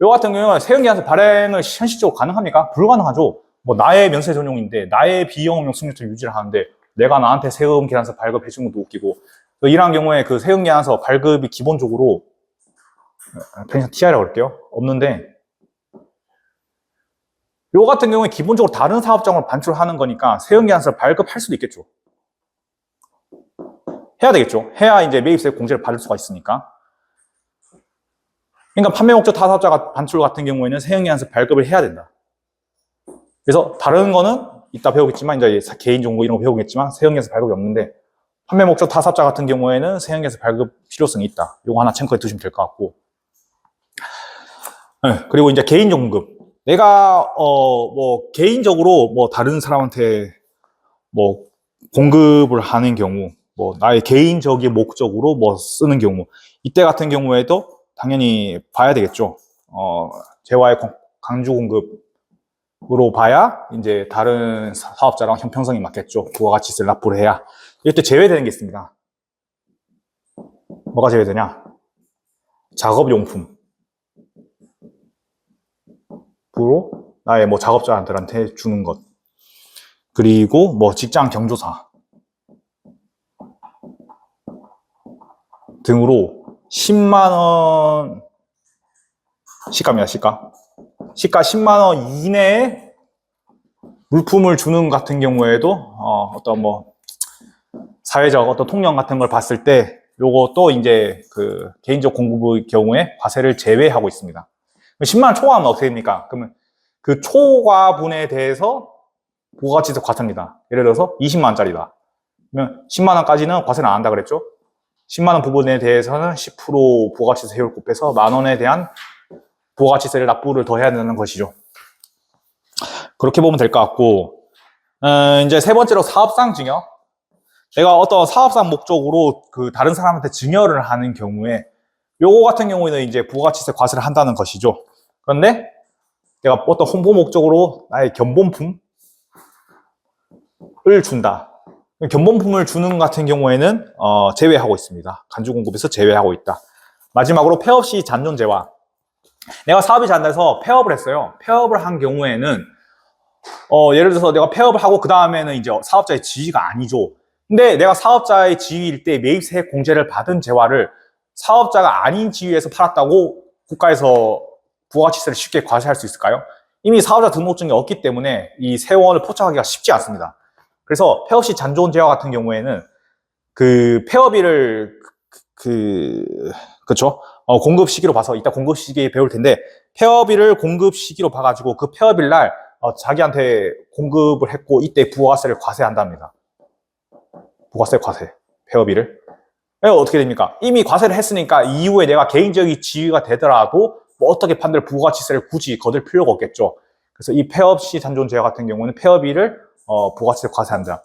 이거 같은 경우는 세운기한서 발행을 현실적으로 가능합니까? 불가능하죠. 뭐 나의 면세 전용인데 나의 비영업용 승용차 유지를 하는데 내가 나한테 세운기한서 발급해 준 것도 웃기고 이러한 경우에 그 세운기한서 발급이 기본적으로 그냥 TI라고 할게요. 없는데 요 같은 경우에 기본적으로 다른 사업장으로 반출하는 거니까 세운기한서 발급할 수도 있겠죠. 해야 되겠죠. 해야 이제 매입세 공제를 받을 수가 있으니까. 그러니까 판매 목적 타사업자 반출 같은 경우에는 세운기한서 발급을 해야 된다. 그래서 다른 거는 이따 배우겠지만 이제 개인 정보 이런 거 배우겠지만 세운기한서 발급이 없는데 판매 목적 타사업자 같은 경우에는 세운기한서 발급 필요성이 있다. 요거 하나 참고해 두시면 될 것 같고. 네, 그리고 이제 개인 정급. 내가 뭐 개인적으로 뭐 다른 사람한테 뭐 공급을 하는 경우, 뭐 나의 개인적인 목적으로 뭐 쓰는 경우, 이때 같은 경우에도 당연히 봐야 되겠죠. 재화의 강주 공급으로 봐야 이제 다른 사업자랑 형평성이 맞겠죠. 부가가치세를 납부를 해야. 이때 제외되는 게 있습니다. 뭐가 제외되냐? 작업용품. 으로 나의 뭐 작업자들한테 주는 것. 그리고 뭐 직장 경조사 등으로 10만원 시가입니다. 시가 10만원 이내에 물품을 주는 같은 경우에도 어떤 뭐 사회적 어떤 통념 같은 걸 봤을 때 요것도 이제 그 개인적 공급의 경우에 과세를 제외하고 있습니다. 10만원 초과하면 어떻게 됩니까? 그러면 그 초과분에 대해서 부가가치세 과세입니다. 예를 들어서 20만원짜리다. 그러면 10만원까지는 과세를 안 한다 그랬죠? 10만원 부분에 대해서는 10% 부가가치세 세율 곱해서 만원에 대한 부가가치세를 납부를 더 해야 되는 것이죠. 그렇게 보면 될 것 같고, 이제 세 번째로 사업상 증여. 내가 어떤 사업상 목적으로 그 다른 사람한테 증여를 하는 경우에 요거 같은 경우에는 이제 부가가치세 과세를 한다는 것이죠. 그런데 내가 어떤 홍보 목적으로 나의 견본품을 준다. 견본품을 주는 같은 경우에는 제외하고 있습니다. 간주 공급에서 제외하고 있다. 마지막으로 폐업 시 잔존재화. 내가 사업이 잘 돼서 폐업을 했어요. 폐업을 한 경우에는 예를 들어서 내가 폐업을 하고 그 다음에는 이제 사업자의 지위가 아니죠. 근데 내가 사업자의 지위일 때 매입세 공제를 받은 재화를 사업자가 아닌 지위에서 팔았다고 국가에서 부가가치세를 쉽게 과세할 수 있을까요? 이미 사업자 등록증이 없기 때문에 이 세원을 포착하기가 쉽지 않습니다. 그래서 폐업 시 잔존재화 같은 경우에는 그 폐업일을 그쵸? 공급 시기로 봐서 이따 공급 시기 배울 텐데 폐업일을 공급 시기로 봐가지고 그 폐업일 날 자기한테 공급을 했고 이때 부가세를 과세한답니다. 부가세 과세 폐업일을. 어떻게 됩니까? 이미 과세를 했으니까 이후에 내가 개인적인 지위가 되더라도 뭐 어떻게 판들 부가가치세를 굳이 거둘 필요가 없겠죠. 그래서 이 폐업 시 잔존재화 같은 경우는 폐업일을 부가가치세 과세한다.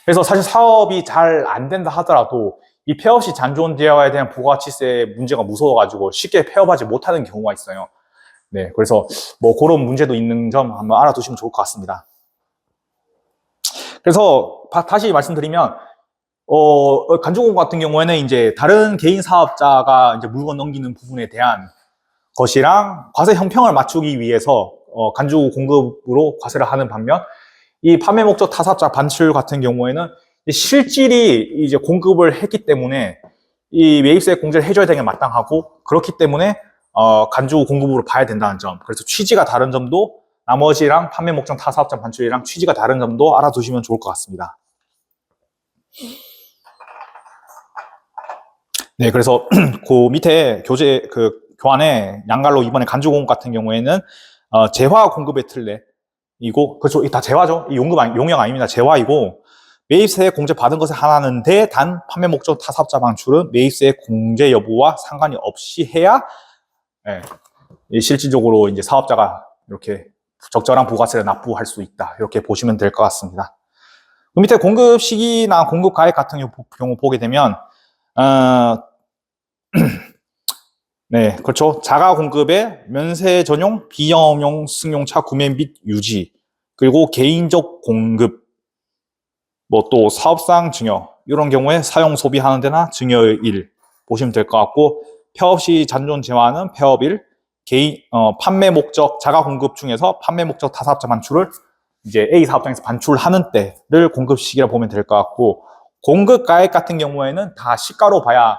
그래서 사실 사업이 잘 안 된다 하더라도 이 폐업 시 잔존재화에 대한 부가가치세 문제가 무서워가지고 쉽게 폐업하지 못하는 경우가 있어요. 네, 그래서 뭐 그런 문제도 있는 점 한번 알아두시면 좋을 것 같습니다. 그래서 다시 말씀드리면 간주공급 같은 경우에는 이제 다른 개인 사업자가 이제 물건 넘기는 부분에 대한 것이랑 과세 형평을 맞추기 위해서 간주 공급으로 과세를 하는 반면 이 판매 목적 타사업자 반출 같은 경우에는 실질이 이제 공급을 했기 때문에 이 매입세 공제를 해줘야 되는 게 마땅하고 그렇기 때문에 간주 공급으로 봐야 된다는 점. 그래서 취지가 다른 점도 나머지랑 판매 목적 타사업자 반출이랑 취지가 다른 점도 알아두시면 좋을 것 같습니다. 네, 그래서 그 밑에 교환에 양갈로 이번에 간주공급 같은 경우에는 재화 공급의 틀레이고, 그렇죠. 다 재화죠. 이 용역 아닙니다. 재화이고, 매입세 공제 받은 것에 한하는데 단 판매 목적 타사업자 방출은 매입세 공제 여부와 상관이 없이 해야 실질적으로 이제 사업자가 이렇게 적절한 부가세를 납부할 수 있다. 이렇게 보시면 될 것 같습니다. 그 밑에 공급 시기나 공급 가액 같은 경우 보게 되면 네, 그렇죠. 자가 공급에 면세 전용, 비영업용 승용차 구매 및 유지, 그리고 개인적 공급, 뭐 또 사업상 증여, 이런 경우에 사용 소비하는 데나 증여의 일 보시면 될 것 같고, 폐업 시 잔존 재화는 폐업일, 판매 목적 자가 공급 중에서 판매 목적 타사업자 반출을 이제 A 사업장에서 반출하는 때를 공급 시기라 보면 될 것 같고, 공급 가액 같은 경우에는 다 시가로 봐야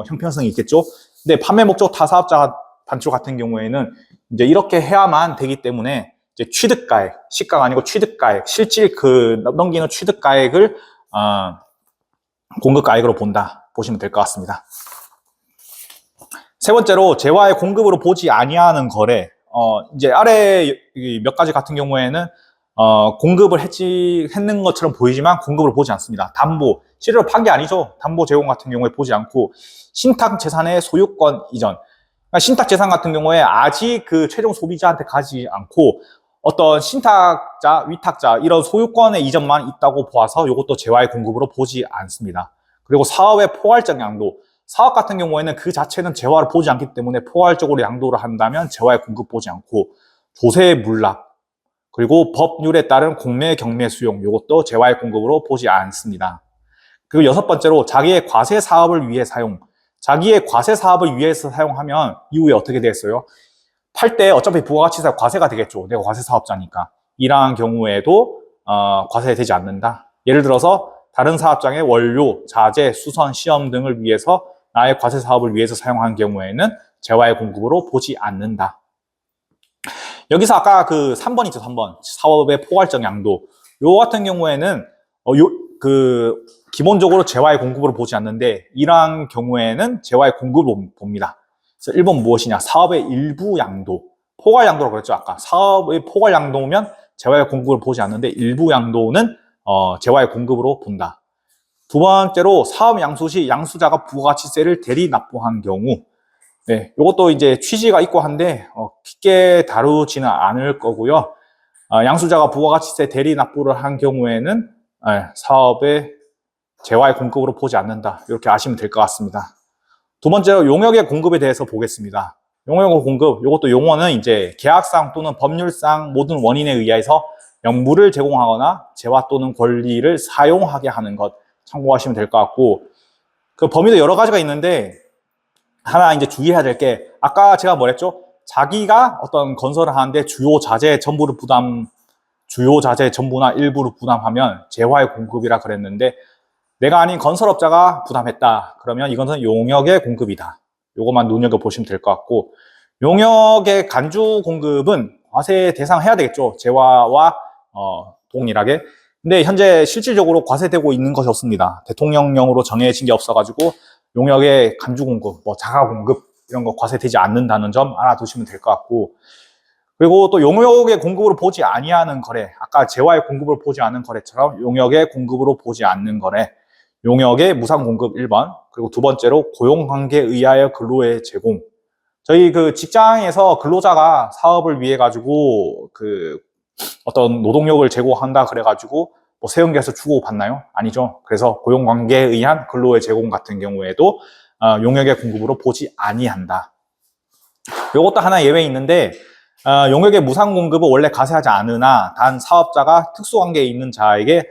형평성이 있겠죠. 근데 판매 목적 타사업자 반출 같은 경우에는 이제 이렇게 해야만 되기 때문에 이제 취득가액, 시가가 아니고 취득가액, 실질 넘기는 취득가액을 공급가액으로 본다 보시면 될 것 같습니다. 세 번째로 재화의 공급으로 보지 아니하는 거래. 이제 아래 몇 가지 같은 경우에는 공급을 했는 것처럼 보이지만 공급을 보지 않습니다. 담보, 실제로 판 게 아니죠. 담보 제공 같은 경우에 보지 않고, 신탁 재산의 소유권 이전. 그러니까 신탁 재산 같은 경우에 아직 그 최종 소비자한테 가지 않고 어떤 신탁자, 위탁자 이런 소유권의 이전만 있다고 보아서 이것도 재화의 공급으로 보지 않습니다. 그리고 사업의 포괄적 양도. 사업 같은 경우에는 그 자체는 재화를 보지 않기 때문에 포괄적으로 양도를 한다면 재화의 공급 보지 않고, 조세의 물납, 그리고 법률에 따른 공매, 경매 수용, 이것도 재화의 공급으로 보지 않습니다. 그리고 여섯 번째로 자기의 과세 사업을 위해 사용. 자기의 과세 사업을 위해서 사용하면 이후에 어떻게 되겠어요? 팔 때 어차피 부가가치세 과세가 되겠죠. 내가 과세 사업자니까. 이러한 경우에도 과세되지 않는다. 예를 들어서 다른 사업장의 원료, 자재, 수선, 시험 등을 위해서 나의 과세 사업을 위해서 사용한 경우에는 재화의 공급으로 보지 않는다. 여기서 아까 그 3번 있죠, 3번. 사업의 포괄적 양도. 요 같은 경우에는, 기본적으로 재화의 공급으로 보지 않는데, 이러한 경우에는 재화의 공급을 봅니다. 그래서 1번 무엇이냐? 사업의 일부 양도. 포괄 양도라고 그랬죠, 아까. 사업의 포괄 양도면 재화의 공급을 보지 않는데, 일부 양도는, 재화의 공급으로 본다. 두 번째로, 사업 양수 시 양수자가 부가가치세를 대리 납부한 경우. 네, 이것도 이제 취지가 있고 한데 깊게 다루지는 않을 거고요. 양수자가 부가가치세 대리 납부를 한 경우에는 사업의 재화의 공급으로 보지 않는다. 이렇게 아시면 될 것 같습니다. 두 번째로 용역의 공급에 대해서 보겠습니다. 용역의 공급, 이것도 용어는 이제 계약상 또는 법률상 모든 원인에 의해서 명부를 제공하거나 재화 또는 권리를 사용하게 하는 것 참고하시면 될 것 같고, 그 범위도 여러 가지가 있는데 하나 이제 주의해야 될 게, 아까 제가 뭐랬죠? 자기가 어떤 건설을 하는데 주요 자재 전부나 일부를 부담하면 재화의 공급이라 그랬는데, 내가 아닌 건설업자가 부담했다. 그러면 이것은 용역의 공급이다. 요것만 눈여겨보시면 될 것 같고, 용역의 간주 공급은 과세 대상해야 되겠죠. 재화와 동일하게. 근데 현재 실질적으로 과세되고 있는 것이 없습니다. 대통령령으로 정해진 게 없어가지고 용역의 간주 공급, 자가 공급 이런 거 과세되지 않는다는 점 알아두시면 될 것 같고, 그리고 또 용역의 공급으로 보지 아니하는 거래, 아까 재화의 공급을 보지 않는 거래처럼 용역의 공급으로 보지 않는 거래, 용역의 무상 공급 1번, 그리고 두 번째로 고용관계에 의하여 근로의 제공. 저희 그 직장에서 근로자가 사업을 위해 가지고 어떤 노동력을 제공한다 그래가지고 세운계에서 주고받나요? 아니죠. 그래서 고용관계에 의한 근로의 제공 같은 경우에도 용역의 공급으로 보지 아니한다. 이것도 하나 예외 있는데, 용역의 무상 공급은 원래 과세하지 않으나 단 사업자가 특수관계에 있는 자에게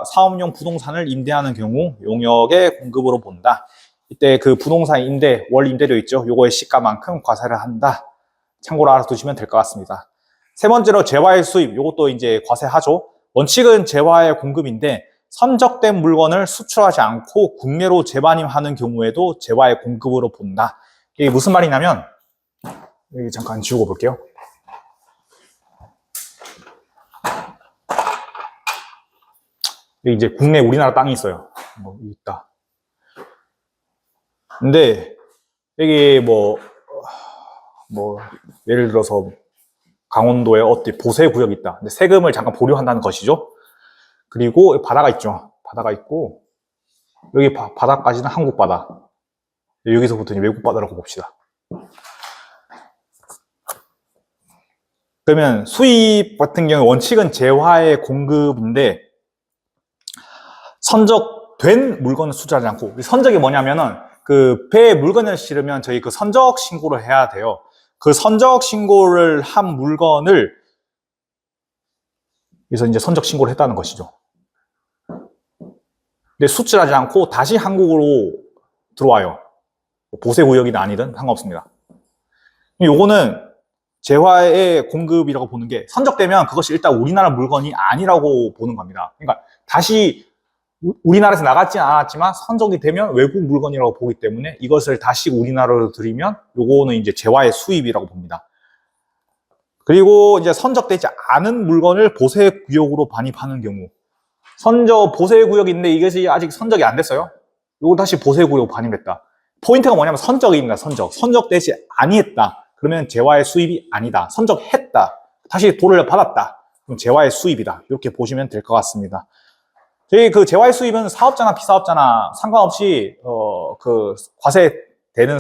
사업용 부동산을 임대하는 경우 용역의 공급으로 본다. 이때 그 부동산 임대, 월 임대료 있죠. 요거의 시가만큼 과세를 한다. 참고로 알아두시면 될 것 같습니다. 세 번째로 재화의 수입, 요것도 이제 과세하죠. 원칙은 재화의 공급인데 선적된 물건을 수출하지 않고 국내로 재반입하는 경우에도 재화의 공급으로 본다. 이게 무슨 말이냐면, 여기 잠깐 지우고 볼게요. 여기 이제 국내 우리나라 땅이 있어요. 뭐 있다. 근데 여기 뭐 예를 들어서 강원도에 어디 보세 구역이 있다. 근데 세금을 잠깐 보류한다는 것이죠. 그리고 바다가 있죠. 바다가 있고 여기 바다까지는 한국 바다. 여기서부터 외국 바다라고 봅시다. 그러면 수입 같은 경우 원칙은 재화의 공급인데 선적된 물건을 수출하지 않고, 선적이 뭐냐면은 그 배에 물건을 실으면 저희 그 선적 신고를 해야 돼요. 그 선적 신고를 한 물건을 그래서 이제 선적 신고를 했다는 것이죠. 근데 수출하지 않고 다시 한국으로 들어와요. 보세 구역이든 아니든 상관없습니다. 요거는 재화의 공급이라고 보는 게, 선적되면 그것이 일단 우리나라 물건이 아니라고 보는 겁니다. 그러니까 다시 우리나라에서 나갔지 않았지만 선적이 되면 외국 물건이라고 보기 때문에 이것을 다시 우리나라로 들이면 요거는 이제 재화의 수입이라고 봅니다. 그리고 이제 선적되지 않은 물건을 보세 구역으로 반입하는 경우, 보세 구역인데 이것이 아직 선적이 안 됐어요. 요거 다시 보세 구역 반입했다. 포인트가 뭐냐면 선적입니다. 선적되지 아니했다. 그러면 재화의 수입이 아니다. 선적했다. 다시 돈을 받았다. 그럼 재화의 수입이다. 이렇게 보시면 될 것 같습니다. 저희 그 재화의 수입은 사업자나 비사업자나 상관없이 그 과세되는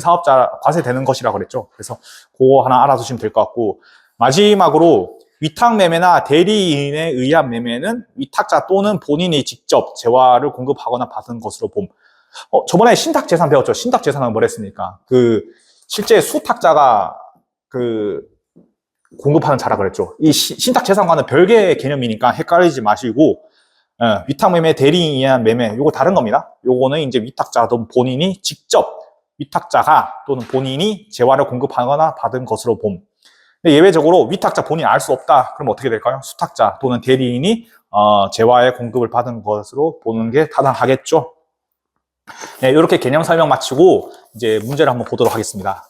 것이라고 그랬죠. 그래서 그거 하나 알아두시면 될 것 같고, 마지막으로 위탁 매매나 대리인에 의한 매매는 위탁자 또는 본인이 직접 재화를 공급하거나 받은 것으로 봄. 저번에 신탁재산 배웠죠. 신탁재산은 뭐랬습니까? 그 실제 수탁자가 그 공급하는 자라 그랬죠. 이 신탁재산과는 별개의 개념이니까 헷갈리지 마시고, 위탁매매, 대리인에 의한 매매, 요거 다른 겁니다. 요거는 이제 위탁자 또는 본인이 직접, 위탁자가 또는 본인이 재화를 공급하거나 받은 것으로 봄. 근데 예외적으로 위탁자 본인이 알 수 없다. 그럼 어떻게 될까요? 수탁자 또는 대리인이 재화의 공급을 받은 것으로 보는 게 타당하겠죠. 네, 이렇게 개념 설명 마치고 이제 문제를 한번 보도록 하겠습니다.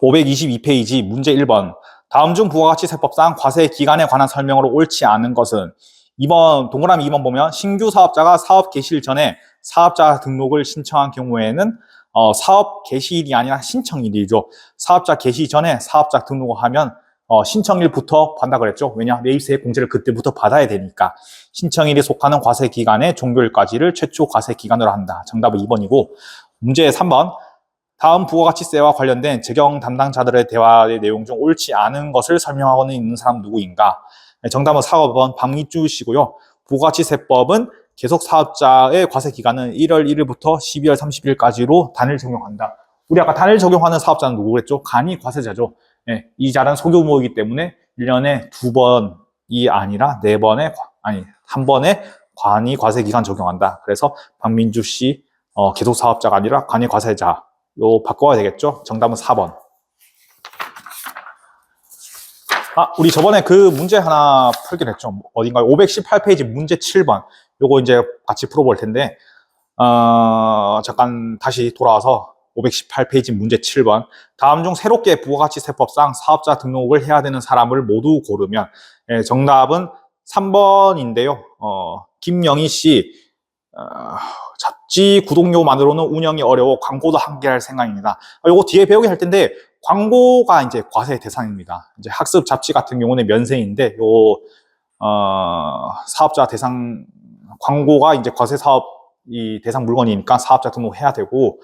(522페이지) 문제 1번. 다음 중 부와 같이 세법상 과세 기간에 관한 설명으로 옳지 않은 것은, 2번 동그라미 2번 보면 신규 사업자가 사업 개시일 전에 사업자 등록을 신청한 경우에는 사업 개시일이 아니라 신청일이죠. 사업자 개시 전에 사업자 등록을 하면 신청일부터 받는다 그랬죠. 왜냐? 매입세 공제를 그때부터 받아야 되니까. 신청일이 속하는 과세 기간의 종료일까지를 최초 과세 기간으로 한다. 정답은 2번이고, 문제 3번. 다음 부가가치세와 관련된 적용 담당자들의 대화의 내용 중 옳지 않은 것을 설명하고는 있는 사람 누구인가? 정답은 4번 박민주 씨고요. 부가가치세법은 계속 사업자의 과세 기간은 1월 1일부터 12월 30일까지로 단일 적용한다. 우리 아까 단일 적용하는 사업자는 누구겠죠? 간이 과세자죠. 네, 이 자는 소규모이기 때문에 1년에 2번이 아니라 4번의, 한 번에 간이 과세 기간 적용한다. 그래서 박민주 씨 계속 사업자가 아니라 간이 과세자. 요 바꿔야 되겠죠? 정답은 4번. 우리 저번에 그 문제 하나 풀기로 했죠. 어딘가요? 518페이지 문제 7번. 요거 이제 같이 풀어볼 텐데, 잠깐 다시 돌아와서 518페이지 문제 7번. 다음 중 새롭게 부가가치세법상 사업자 등록을 해야 되는 사람을 모두 고르면, 정답은 3번인데요. 김영희 씨, 잡지 구독료만으로는 운영이 어려워 광고도 한계할 생각입니다. 요거 뒤에 배우게 할 텐데, 광고가 이제 과세 대상입니다. 이제 학습 잡지 같은 경우는 면세인데, 사업자 대상, 광고가 이제 과세 사업이 대상 물건이니까 사업자 등록해야 되고,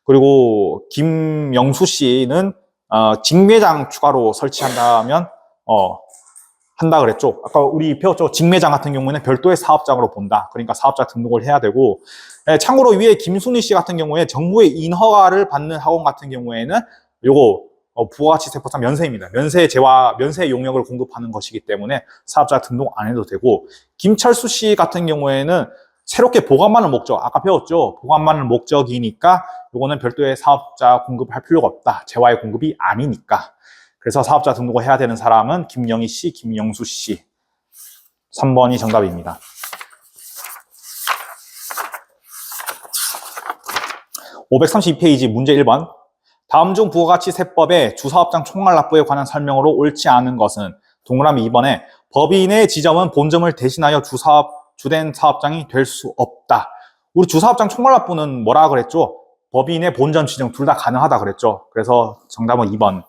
그리고 김영수 씨는, 직매장 추가로 설치한다면, 한다 그랬죠. 아까 우리 배웠죠. 직매장 같은 경우에는 별도의 사업장으로 본다. 그러니까 사업자 등록을 해야 되고, 참고로 위에 김순희 씨 같은 경우에 정부의 인허가를 받는 학원 같은 경우에는 요거 부가가치세법상 면세입니다. 면세 용역을 공급하는 것이기 때문에 사업자 등록 안 해도 되고, 김철수 씨 같은 경우에는 새롭게 보관만을 목적, 아까 배웠죠. 보관만을 목적이니까 요거는 별도의 사업자 공급을 할 필요가 없다. 재화의 공급이 아니니까. 그래서 사업자 등록을 해야 되는 사람은 김영희 씨, 김영수 씨. 3번이 정답입니다. 532페이지 문제 1번. 다음 중 부가가치 세법의 주사업장 총괄납부에 관한 설명으로 옳지 않은 것은 동그라미 2번에 법인의 지점은 본점을 대신하여 주된 사업장이 될 수 없다. 우리 주사업장 총괄납부는 뭐라 그랬죠? 법인의 본점 지정 둘 다 가능하다 그랬죠. 그래서 정답은 2번.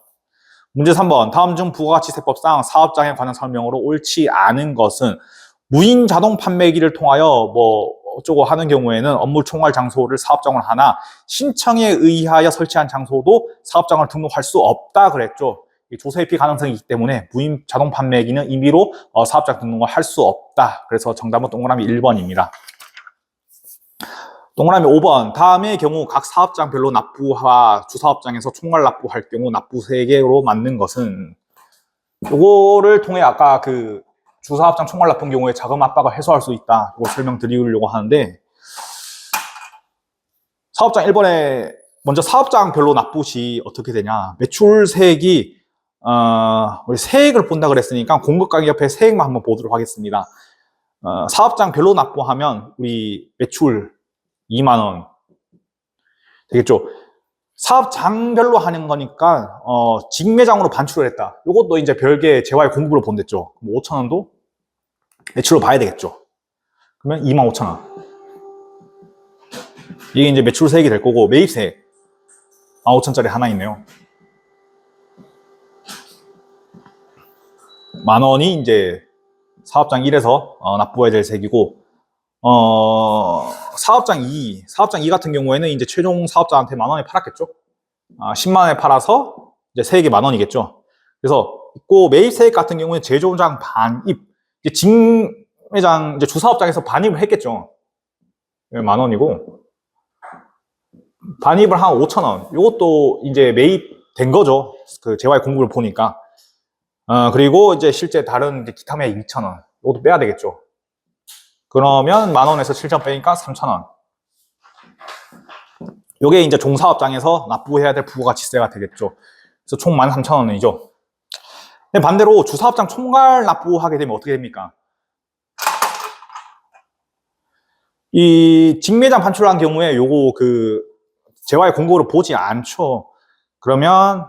문제 3번. 다음 중 부가가치세법상 사업장에 관한 설명으로 옳지 않은 것은 무인 자동 판매기를 통하여 뭐 어쩌고 하는 경우에는 업무 총괄 장소를 사업장으로 하나 신청에 의하여 설치한 장소도 사업장을 등록할 수 없다 그랬죠. 조세회피 가능성이 있기 때문에 무인 자동 판매기는 임의로 사업장 등록을 할 수 없다. 그래서 정답은 동그라미 1번입니다. 동그라미 5번. 다음의 경우 각 사업장별로 납부와 주사업장에서 총괄 납부할 경우 납부 세계로 맞는 것은 요거를 통해 아까 그 주사업장 총괄 납부의 경우에 자금 압박을 해소할 수 있다. 이거 설명드리려고 하는데 사업장 1번에 먼저 사업장별로 납부 시 어떻게 되냐. 매출세액이 우리 세액을 본다 그랬으니까 공급가격 옆에 세액만 한번 보도록 하겠습니다. 사업장별로 납부하면 우리 매출 2만 원 되겠죠. 사업장별로 하는 거니까 직매장으로 반출을 했다. 이것도 이제 별개 재화의 공급으로 본댔죠. 5천 원도 매출로 봐야 되겠죠. 그러면 2만 5천 원. 이게 이제 매출 세액이 될 거고 매입세액 15,000짜리 하나 있네요. 만 원이 이제 사업장 1에서 납부해야 될 세액이고 사업장 2 같은 경우에는 이제 최종 사업자한테 만 원에 팔았겠죠. 10만 원에 팔아서 이제 세액이 만 원이겠죠. 그래서 있고 매입세액 같은 경우는 제조장 반입, 이제 직매장 이제 주사업장에서 반입을 했겠죠. 만 원이고 반입을 한 5천 원. 이것도 이제 매입된 거죠. 그 재화의 공급을 보니까. 그리고 이제 실제 다른 이제 기타 매입 2천 원. 이것도 빼야 되겠죠. 그러면 만 원에서 7천 빼니까 3천 원. 요게 이제 종사업장에서 납부해야 될 부가가치세가 되겠죠. 그래서 총 13,000원이죠. 근데 반대로 주사업장 총괄 납부하게 되면 어떻게 됩니까? 이 직매장 반출한 경우에 요거 그 재화의 공급으로 보지 않죠. 그러면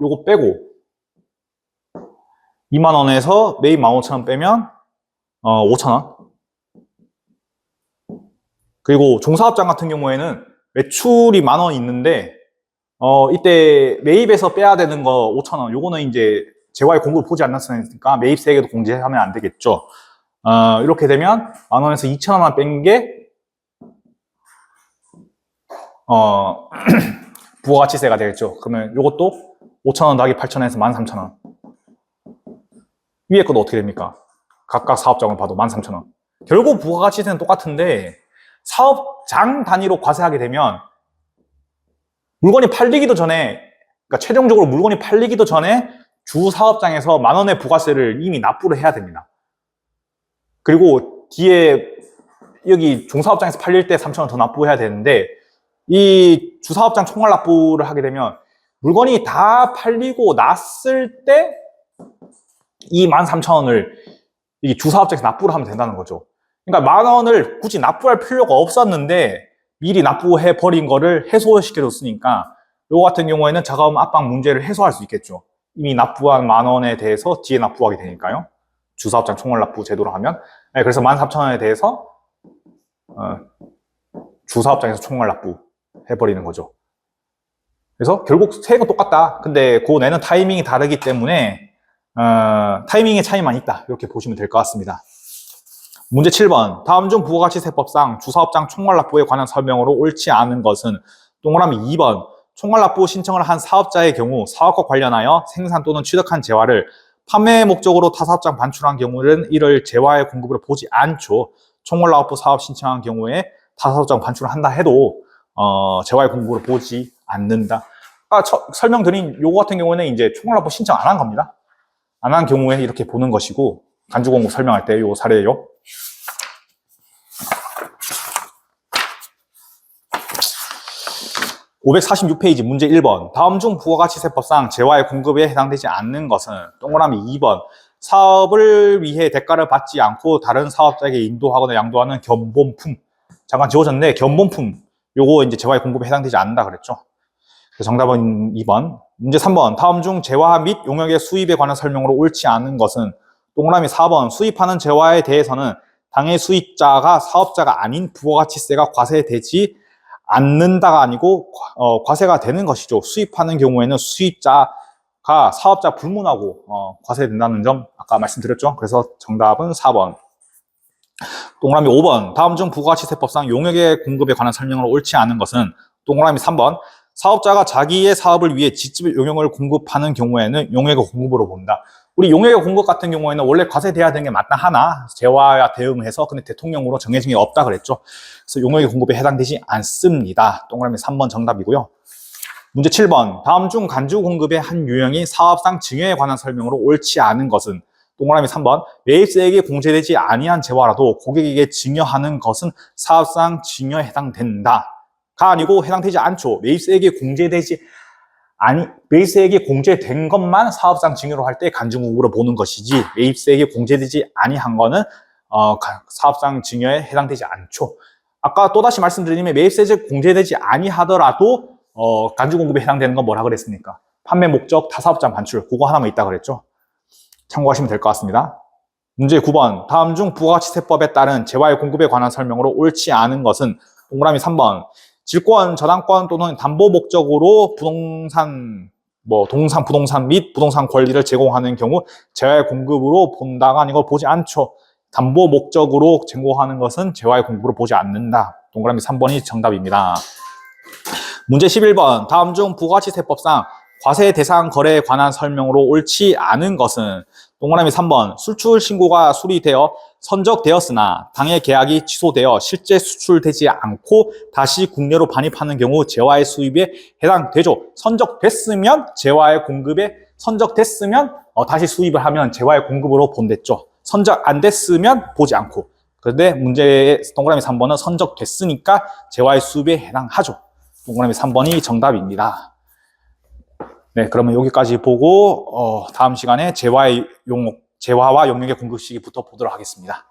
요거 빼고 2만 원에서 매입 15,000원 빼면 5,000원. 그리고 종사업장 같은 경우에는 매출이 만 원 있는데 이때 매입에서 빼야 되는 거 5,000원. 요거는 이제 재화의 공급을 보지 않았으니까 매입세액에도 공제하면 안 되겠죠. 이렇게 되면 만 원에서 2,000원만 뺀 게 부가가치세가 되겠죠. 그러면 요것도 5,000원 더하기 8,000원에서 13,000원. 위에 것도 어떻게 됩니까? 각각 사업장을 봐도 13,000원. 결국 부가가치세는 똑같은데 사업장 단위로 과세하게 되면 물건이 팔리기도 전에, 그러니까 최종적으로 물건이 팔리기도 전에 주 사업장에서 만 원의 부가세를 이미 납부를 해야 됩니다. 그리고 뒤에 여기 종사업장에서 팔릴 때 3,000원 더 납부해야 되는데 이 주사업장 총괄 납부를 하게 되면 물건이 다 팔리고 났을 때 이 13,000원을 이 주사업장에서 납부를 하면 된다는 거죠. 그러니까 만 원을 굳이 납부할 필요가 없었는데 미리 납부해 버린 거를 해소시켜 줬으니까 요 같은 경우에는 자금 압박 문제를 해소할 수 있겠죠. 이미 납부한 만 원에 대해서 뒤에 납부하게 되니까요. 주사업장 총괄 납부 제도로 하면. 네, 그래서 14,000원에 대해서 주사업장에서 총괄 납부 해버리는 거죠. 그래서 결국 세액은 똑같다. 근데 그 내는 타이밍이 다르기 때문에 타이밍의 차이만 있다. 이렇게 보시면 될 것 같습니다. 문제 7번. 다음 중 부가가치세법상 주사업장 총괄납부에 관한 설명으로 옳지 않은 것은 동그라미 2번. 총괄납부 신청을 한 사업자의 경우 사업과 관련하여 생산 또는 취득한 재화를 판매 목적으로 타 사업장 반출한 경우는 이를 재화의 공급으로 보지 않죠. 총괄납부 사업 신청한 경우에 타 사업장 반출을 한다 해도 재화의 공급으로 보지 않는다. 설명드린 요거 같은 경우는 이제 총괄납부 신청 안 한 겁니다. 안 한 경우에 이렇게 보는 것이고 간주공고 설명할 때 요 사례요. (546페이지) 문제 1번. 다음 중 부가가치세법상 재화의 공급에 해당되지 않는 것은 동그라미 2번. 사업을 위해 대가를 받지 않고 다른 사업자에게 인도하거나 양도하는 견본품. 잠깐 지워졌네. 견본품. 요거 이제 재화의 공급에 해당되지 않는다 그랬죠. 정답은 2번. 문제 3번. 다음 중 재화 및 용역의 수입에 관한 설명으로 옳지 않은 것은 동그라미 4번. 수입하는 재화에 대해서는 당해 수입자가 사업자가 아닌 부가가치세가 과세되지 않는다가 아니고 과세가 되는 것이죠. 수입하는 경우에는 수입자가 사업자 불문하고 과세된다는 점 아까 말씀드렸죠. 그래서 정답은 4번. 동그라미 5번. 다음 중 부가가치세법상 용역의 공급에 관한 설명으로 옳지 않은 것은 동그라미 3번. 사업자가 자기의 사업을 위해 직접 용역을 공급하는 경우에는 용역의 공급으로 본다. 우리 용역의 공급 같은 경우에는 원래 과세돼야 되는 게 맞다 하나 재화와 대응해서 근데 대통령으로 정해진 게 없다 그랬죠. 그래서 용역의 공급에 해당되지 않습니다. 동그라미 3번 정답이고요. 문제 7번. 다음 중 간주 공급의 한 유형이 사업상 증여에 관한 설명으로 옳지 않은 것은 동그라미 3번. 매입세액이 공제되지 아니한 재화라도 고객에게 증여하는 것은 사업상 증여에 해당된다. 가 아니고 해당되지 않죠. 매입세액이 공제된 것만 사업상 증여로 할 때 간주공급으로 보는 것이지 매입세액이 공제되지 아니한 거는 사업상 증여에 해당되지 않죠. 아까 또다시 말씀드리면 매입세액이 공제되지 아니하더라도 간주공급에 해당되는 건 뭐라 그랬습니까? 판매 목적 타사업장 반출 그거 하나만 있다 그랬죠. 참고하시면 될 것 같습니다. 문제 9번. 다음 중 부가가치세법에 따른 재화의 공급에 관한 설명으로 옳지 않은 것은 동그라미 3번. 질권, 저당권 또는 담보 목적으로 부동산 및 부동산 권리를 제공하는 경우 재화의 공급으로 본다가 아니고 보지 않죠. 담보 목적으로 제공하는 것은 재화의 공급으로 보지 않는다. 동그라미 3번이 정답입니다. 문제 11번. 다음 중 부가가치세법상 과세 대상 거래에 관한 설명으로 옳지 않은 것은 동그라미 3번. 수출 신고가 수리되어 선적되었으나 당해 계약이 취소되어 실제 수출되지 않고 다시 국내로 반입하는 경우 재화의 수입에 해당되죠. 선적됐으면 재화의 공급에 선적됐으면 다시 수입을 하면 재화의 공급으로 본댔죠. 선적 안 됐으면 보지 않고. 그런데 문제의 동그라미 3번은 선적됐으니까 재화의 수입에 해당하죠. 동그라미 3번이 정답입니다. 네, 그러면 여기까지 보고 다음 시간에 재화와 용역의 공급 시기부터 보도록 하겠습니다.